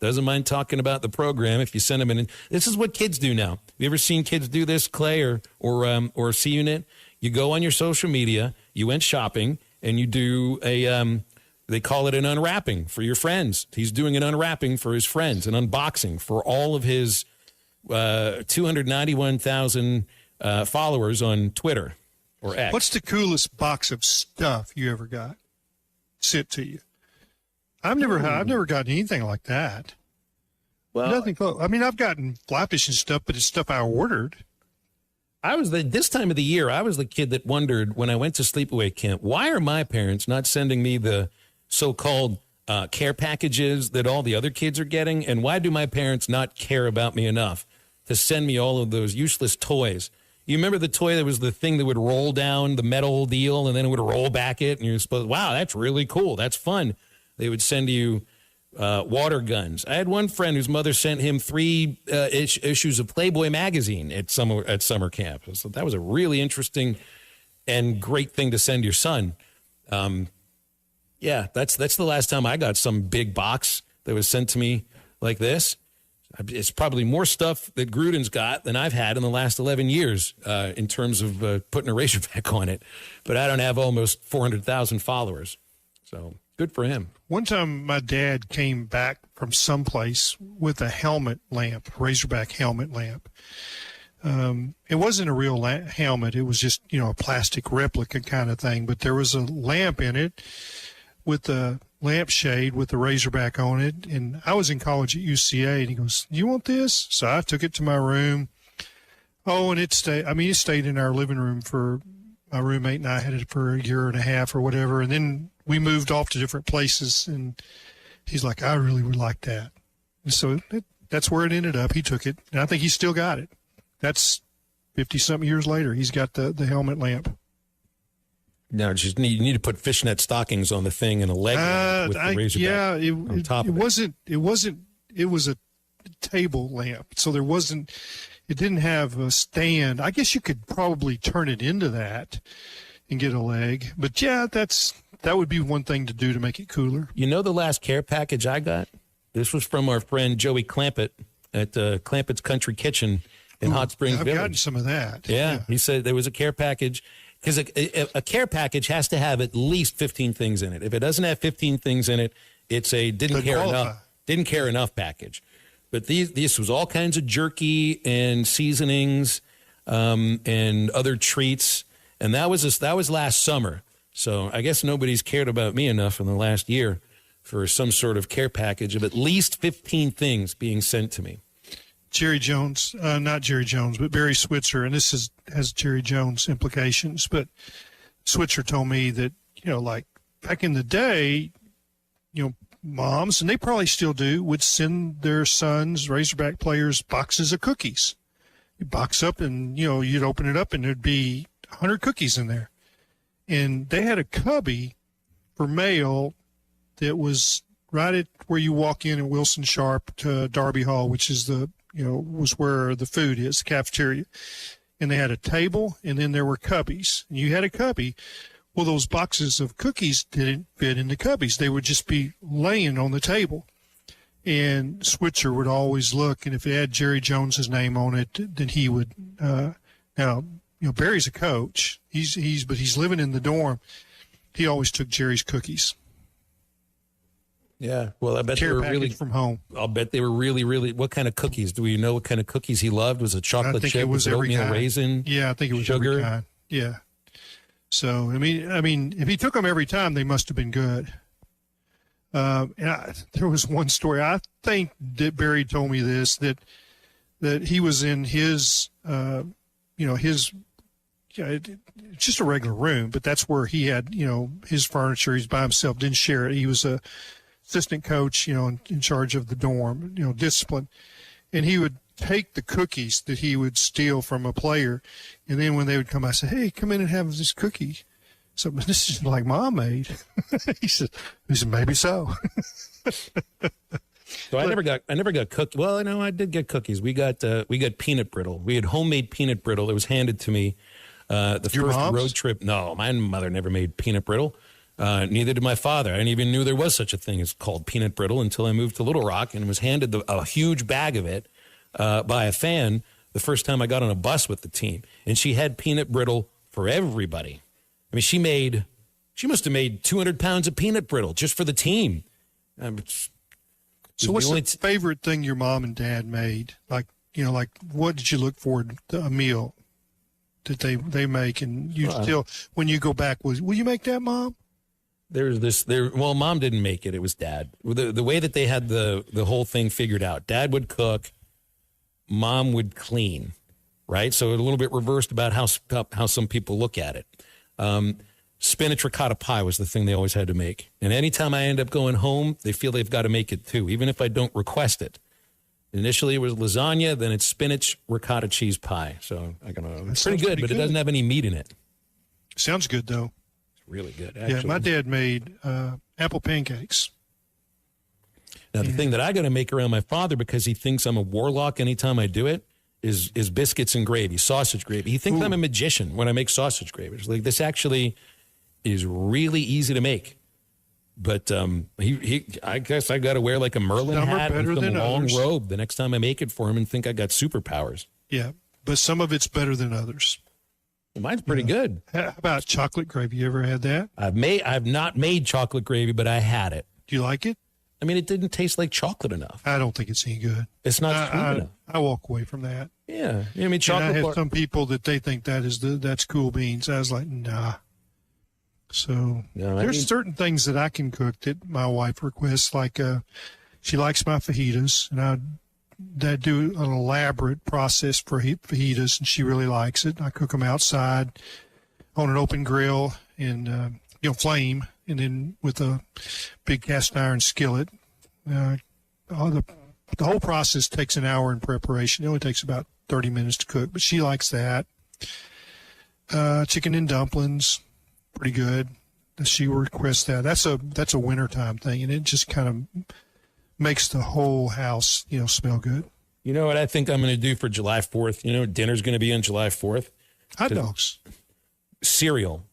doesn't mind talking about the program. If you send them in, this is what kids do now. You ever seen kids do this, Clay or C-Unit? You go on your social media, you went shopping, and you do they call it an unwrapping for your friends. He's doing an unwrapping for his friends, an unboxing for all of his 291,000 followers on Twitter or X. What's the coolest box of stuff you ever got sent to you? I've never gotten anything like that. Well, nothing close. I mean, I've gotten Flatfish and stuff, but it's stuff I ordered. This time of the year, I was the kid that wondered when I went to sleepaway camp, why are my parents not sending me the so-called care packages that all the other kids are getting? And why do my parents not care about me enough to send me all of those useless toys? You remember the toy that was the thing that would roll down the metal deal and then it would roll back it, and you're supposed, wow, that's really cool. That's fun. They would send you water guns. I had one friend whose mother sent him 3 issues of Playboy magazine at summer camp. So that was a really interesting and great thing to send your son. Yeah, that's the last time I got some big box that was sent to me like this. It's probably more stuff that Gruden's got than I've had in the last 11 years in terms of putting a Razorback on it. But I don't have almost 400,000 followers. So good for him. One time my dad came back from someplace with a helmet lamp, Razorback helmet lamp. It wasn't a real helmet. It was just, a plastic replica kind of thing. But there was a lamp in it with a lampshade with the Razorback on it. And I was in college at UCA, and he goes, "You want this?" So I took it to my room. Oh, and it stayed in our living room for, my roommate and I had it for a year and a half or whatever. And then we moved off to different places, and he's like, "I really would like that." And so that's where it ended up. He took it, and I think he's still got it. That's 50-something years later. He's got the helmet lamp. No, you need to put fishnet stockings on the thing and a leg with the Razorback on top of it. It was a table lamp, so it didn't have a stand. I guess you could probably turn it into that and get a leg. But yeah, that would be one thing to do to make it cooler. You know the last care package I got? This was from our friend Joey Clampett at Clampett's Country Kitchen in Hot Springs Village. I've gotten some of that. Yeah, he said there was a care package. Because a care package has to have at least 15 things in it. If it doesn't have 15 things in it, it's a didn't care enough package. But this was all kinds of jerky and seasonings and other treats, and that was last summer. So I guess nobody's cared about me enough in the last year for some sort of care package of at least 15 things being sent to me. Jerry Jones, not Jerry Jones, but Barry Switzer, and this has Jerry Jones implications, but Switzer told me that, like back in the day, moms, and they probably still do, would send their sons, Razorback players, boxes of cookies. You box up and, you'd open it up and there'd be 100 cookies in there. And they had a cubby for mail that was right at where you walk in at Wilson Sharp to Darby Hall, which is was where the food is, the cafeteria. And they had a table, and then there were cubbies. And you had a cubby. Well, those boxes of cookies didn't fit in the cubbies. They would just be laying on the table. And Switzer would always look, and if it had Jerry Jones's name on it, then he would. Now, Barry's a coach. But he's living in the dorm. He always took Jerry's cookies. Yeah, well, I bet they were really from home. I'll bet they were really, really. What kind of cookies? Do we know what kind of cookies he loved? Was it chocolate chip? It was every kind. Raisin? Yeah, I think it was sugar. Every kind. Yeah. So I mean, if he took them every time, they must have been good. There was one story. I think that Barry told me this that he was in his, his. Just a regular room, but that's where he had, his furniture. He's by himself, didn't share it. He was a assistant coach, in charge of the dorm, discipline. And he would take the cookies that he would steal from a player. And then when they would come, I said, "Hey, come in and have this cookie." So, "This is like Mom made." He said, "Maybe so." So I never got cookies. Well, I did get cookies. We got peanut brittle. We had homemade peanut brittle that was handed to me. The first road trip. No, my mother never made peanut brittle. Neither did my father. I didn't even knew there was such a thing as called peanut brittle until I moved to Little Rock and was handed a huge bag of it by a fan the first time I got on a bus with the team. And she had peanut brittle for everybody. I mean, she must have made 200 pounds of peanut brittle just for the team. So what's the favorite thing your mom and dad made? Like what did you look for a meal that they make? And you still, when you go back, will you make that, Mom? Well, Mom didn't make it. It was Dad. The way that they had the whole thing figured out, Dad would cook, Mom would clean, right? So a little bit reversed about how some people look at it. Spinach ricotta pie was the thing they always had to make. And anytime I end up going home, they feel they've got to make it too, even if I don't request it. Initially, it was lasagna, then it's spinach ricotta cheese pie. So I don't know. It's pretty sounds good, pretty but good. it doesn't have any meat in it. Sounds good, though. It's really good, Yeah, actually. my dad made apple pancakes. Now, the thing that I got to make around my father, because he thinks I'm a warlock anytime I do it, is biscuits and gravy, sausage gravy. He thinks I'm a magician when I make sausage gravy. It's like, this actually is really easy to make. But I guess I got to wear like a Merlin Some are hat and better some than long others. robe the next time I make it for him and think I got superpowers. Yeah, but some of it's better than others. Well, mine's pretty good. How about chocolate gravy? You ever had that? I've not made chocolate gravy, but I had it. Do you like it? I mean, it didn't taste like chocolate enough. I don't think it's any good. It's not sweet enough. I walk away from that. Yeah, I mean, And chocolate. I have some people that they think that's cool beans. I was like, nah. So No, I there's mean- certain things that I can cook that my wife requests. Like she likes my fajitas, and I do an elaborate process for fajitas, and she really likes it. I cook them outside on an open grill and flame, and then with a big cast iron skillet. The whole process takes an hour in preparation. It only takes about 30 minutes to cook, but she likes that. Chicken and dumplings, pretty good. She requests that. That's a wintertime thing, and it just kind of makes the whole house, smell good. You know what I think I'm going to do for July 4th? You know what dinner's going to be on July 4th? Hot dogs. Cereal.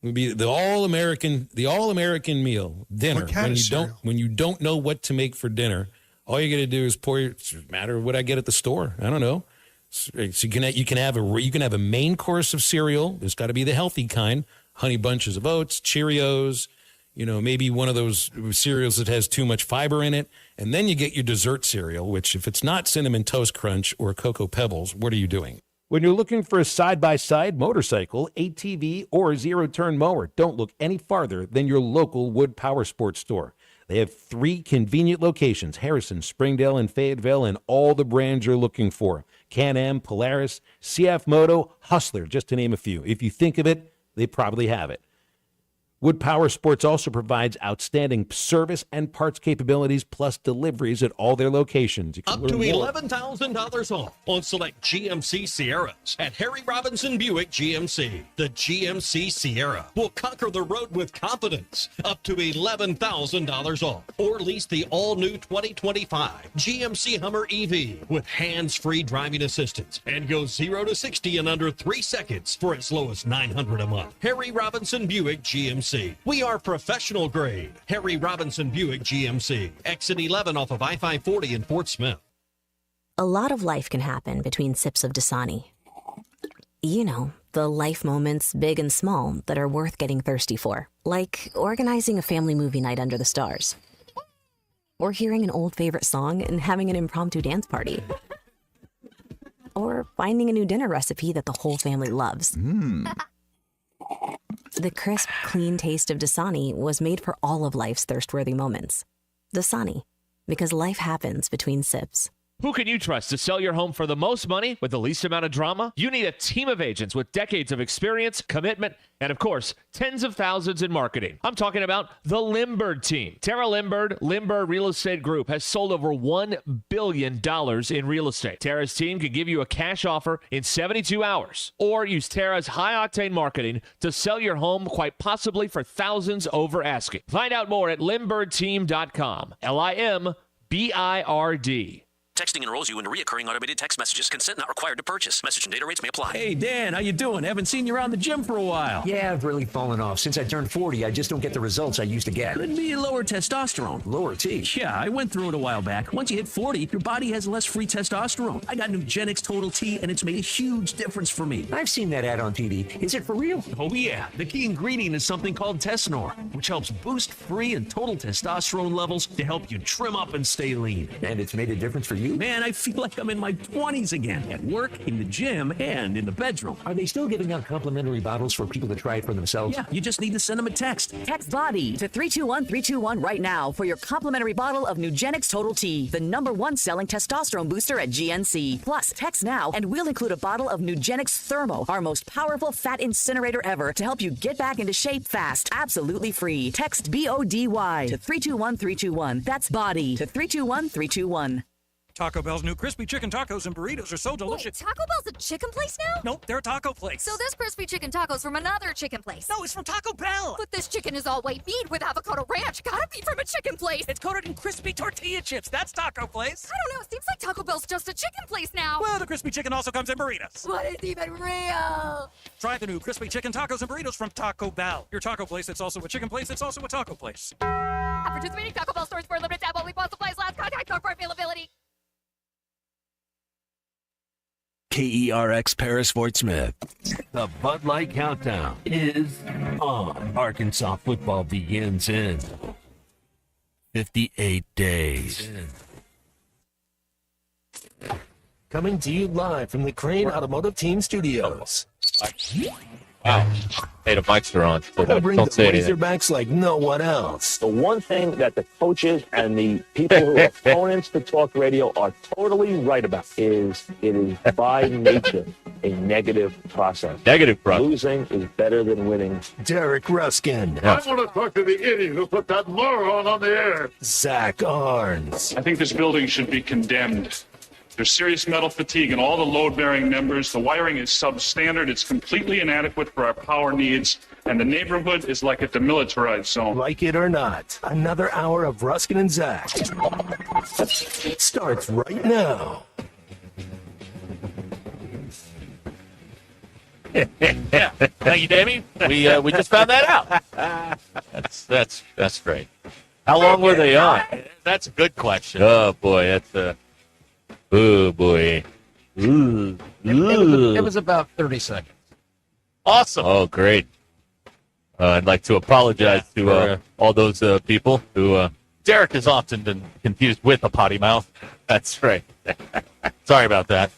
It would be the all-American meal, dinner. What kind of cereal? When you don't know what to make for dinner, all you got to do is it's a matter of what I get at the store. I don't know. So you can have a main course of cereal. There's got to be the healthy kind. Honey Bunches of Oats, Cheerios, maybe one of those cereals that has too much fiber in it. And then you get your dessert cereal, which if it's not Cinnamon Toast Crunch or Cocoa Pebbles, what are you doing? When you're looking for a side-by-side motorcycle, ATV, or zero-turn mower, don't look any farther than your local Wood Power Sports store. They have 3 convenient locations, Harrison, Springdale, and Fayetteville, and all the brands you're looking for. Can-Am, Polaris, CF Moto, Hustler, just to name a few. If you think of it, they probably have it. Wood Power Sports also provides outstanding service and parts capabilities, plus deliveries at all their locations. You can Up to learn more. $11,000 off on select GMC Sierras at Harry Robinson Buick GMC. The GMC Sierra will conquer the road with confidence. Up to $11,000 off. Or lease the all-new 2025 GMC Hummer EV with hands-free driving assistance and go 0 to 60 in under 3 seconds for as low as $900 a month. Harry Robinson Buick GMC. We are professional grade. Harry Robinson Buick GMC. Exit 11 off of I-540 in Fort Smith. A lot of life can happen between sips of Dasani. You know, the life moments, big and small, that are worth getting thirsty for. Like organizing a family movie night under the stars. Or hearing an old favorite song and having an impromptu dance party. Or finding a new dinner recipe that the whole family loves. The crisp, clean taste of Dasani was made for all of life's thirst-worthy moments. Dasani, because life happens between sips. Who can you trust to sell your home for the most money with the least amount of drama? You need a team of agents with decades of experience, commitment, and of course, tens of thousands in marketing. I'm talking about the Limbird team. Tara Limbird Real Estate Group has sold over $1 billion in real estate. Tara's team can give you a cash offer in 72 hours or use Tara's high-octane marketing to sell your home quite possibly for thousands over asking. Find out more at LimbirdTeam.com. LIMBIRD. Texting enrolls you in recurring automated text messages. Consent not required to purchase. Message and data rates may apply. Hey, Dan, how you doing? Haven't seen you around the gym for a while. Yeah, I've really fallen off. Since I turned 40, I just don't get the results I used to get. Could be lower testosterone. Lower T. Yeah, I went through it a while back. Once you hit 40, your body has less free testosterone. I got Nugenix Total T, and it's made a huge difference for me. I've seen that ad on TV. Is it for real? Oh, yeah. The key ingredient is something called Tesnor, which helps boost free and total testosterone levels to help you trim up and stay lean. And it's made a difference for you? Man, I feel like I'm in my 20s again, at work, in the gym, and in the bedroom. Are they still giving out complimentary bottles for people to try it for themselves? Yeah, you just need to send them a text. Text BODY to 321-321 right now for your complimentary bottle of Nugenix Total T, the #1 selling testosterone booster at GNC. Plus, text now and we'll include a bottle of Nugenix Thermo, our most powerful fat incinerator ever, to help you get back into shape fast, absolutely free. Text BODY to 321-321. That's BODY to 321-321. Taco Bell's new crispy chicken tacos and burritos are so delicious. Wait, Taco Bell's a chicken place now? Nope, they're a taco place. So this crispy chicken taco's from another chicken place. No, it's from Taco Bell. But this chicken is all white meat with avocado ranch. Gotta be from a chicken place. It's coated in crispy tortilla chips. That's Taco Place. I don't know. It seems like Taco Bell's just a chicken place now. Well, the crispy chicken also comes in burritos. What is even real? Try the new crispy chicken tacos and burritos from Taco Bell. Your taco place that's also a chicken place that's also a taco place. At participating Taco Bell stores for a limited time only. While supplies last. Contact store for availability. KERX Paris Fort Smith. The Bud Light Countdown is on. Arkansas football begins in 58 days. Coming to you live from the Crane Automotive Team Studios. Wow. Hey, the mics are on. So They'll bring don't the say anything. Razorbacks like no one else. The one thing that the coaches and the people who are opponents to talk radio are totally right about is it is by nature a negative process. Negative process. Losing is better than winning. Derek Ruskin. I want to talk to the idiot who put that moron on the air. Zach Arns. I think this building should be condemned. There's serious metal fatigue in all the load-bearing members. The wiring is substandard. It's completely inadequate for our power needs. And the neighborhood is like a demilitarized zone. Like it or not, another hour of Ruskin and Zach starts right now. Yeah. Thank you, Davey. We just found that out. That's great. How long were they on? That's a good question. Oh boy, oh boy. Ooh. It was about 30 seconds. Awesome. Oh, great. I'd like to apologize to all those people who Derek has often been confused with a potty mouth. That's right. Sorry about that.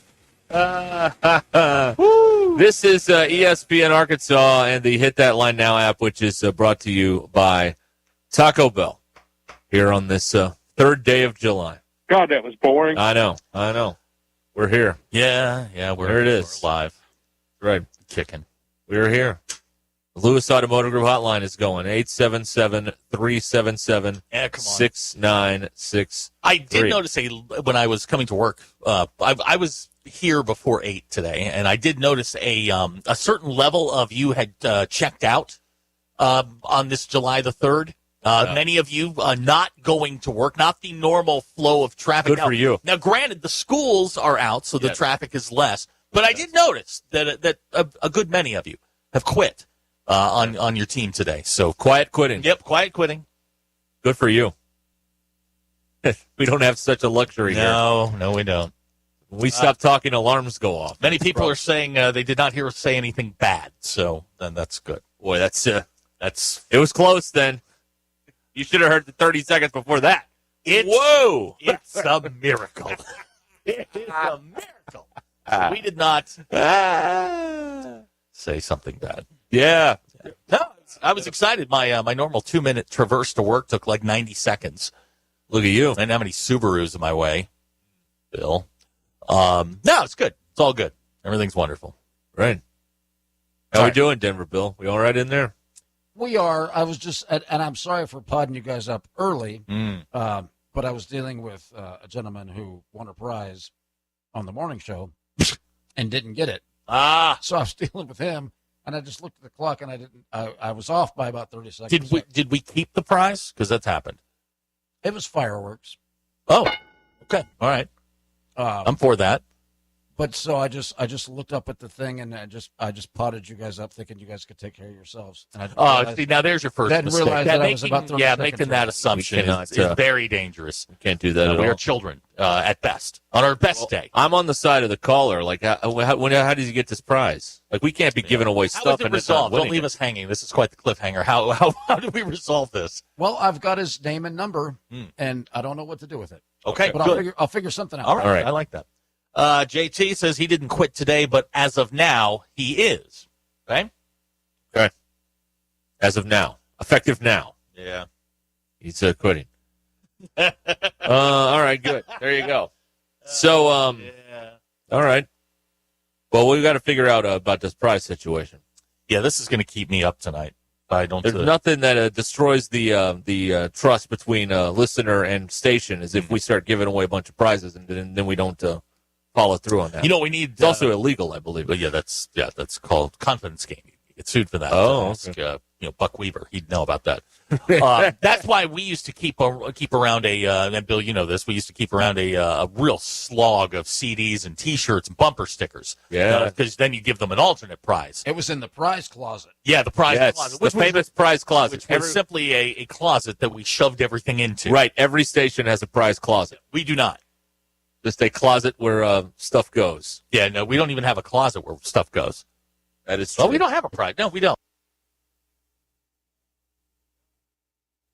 This is ESPN Arkansas and the Hit That Line Now app, which is brought to you by Taco Bell here on this third day of July. God, that was boring. I know. We're here. Yeah, there it is. We're live. Right, kicking. We're here. The Lewis Automotive Group hotline is going 877-377-6963. I did notice when I was coming to work, I was here before 8 today, and I did notice a certain level of you had checked out on this July the 3rd. Many of you not going to work, not the normal flow of traffic. Good for you. Now, granted, the schools are out, so the traffic is less. But I did notice that a good many of you have quit on your team today. So quiet quitting. Yep, quiet quitting. Good for you. We don't have such a luxury here. No, we don't. When we stop talking, alarms go off. Many people are saying they did not hear us say anything bad, so then that's good. Boy, that's it was close then. You should have heard the 30 seconds before that. Whoa! It's a miracle. It is a miracle. So we did not say something bad. Yeah. No, I was excited. My normal 2-minute traverse to work took like 90 seconds. Look at you. I didn't have any Subarus in my way, Bill. No, it's good. It's all good. Everything's wonderful. Right. How we doing, Denver, Bill? We all right in there? We are. I was just, and I'm sorry for podding you guys up early, but I was dealing with a gentleman who won a prize on the morning show and didn't get it. So I was dealing with him, and I just looked at the clock, and I was off by about 30 seconds. Did we keep the prize? Because that's happened. It was fireworks. Oh, okay. All right. I'm for that. But so I just looked up at the thing, and I just potted you guys up, thinking you guys could take care of yourselves. And see, now there's your first mistake. Making that assumption is very dangerous. We can't do that at all. We are children at best, on our best day. I'm on the side of the caller. Like, how does he get this prize? Like, we can't be giving away stuff. How is it resolved? Don't leave us hanging. This is quite the cliffhanger. How do we resolve this? Well, I've got his name and number, and I don't know what to do with it. Okay, but I'll figure something out. All right. I like that. JT says he didn't quit today, but as of now, he is. Okay? Okay. As of now. Effective now. Yeah. He's quitting. All right, good. There you go. So, all right. Well, we've got to figure out about this prize situation. Yeah, this is going to keep me up tonight. I don't. There's nothing that destroys the trust between listener and station is if we start giving away a bunch of prizes and then we don't follow through on that. You know, we need. It's also illegal, I believe. But that's called confidence game. You get sued for that. Oh, ask, Buck Weaver. He'd know about that. That's why we used to keep around and Bill, you know this. We used to keep around a real slog of CDs and T-shirts and bumper stickers. Yeah, because then you give them an alternate prize. It was in the prize closet. Yeah, the prize closet, the famous prize closet, which was simply a closet that we shoved everything into. Right. Every station has a prize closet. We do not. Just a closet where stuff goes. Yeah, no, we don't even have a closet where stuff goes. That is true. Well, we don't have a prize. No, we don't.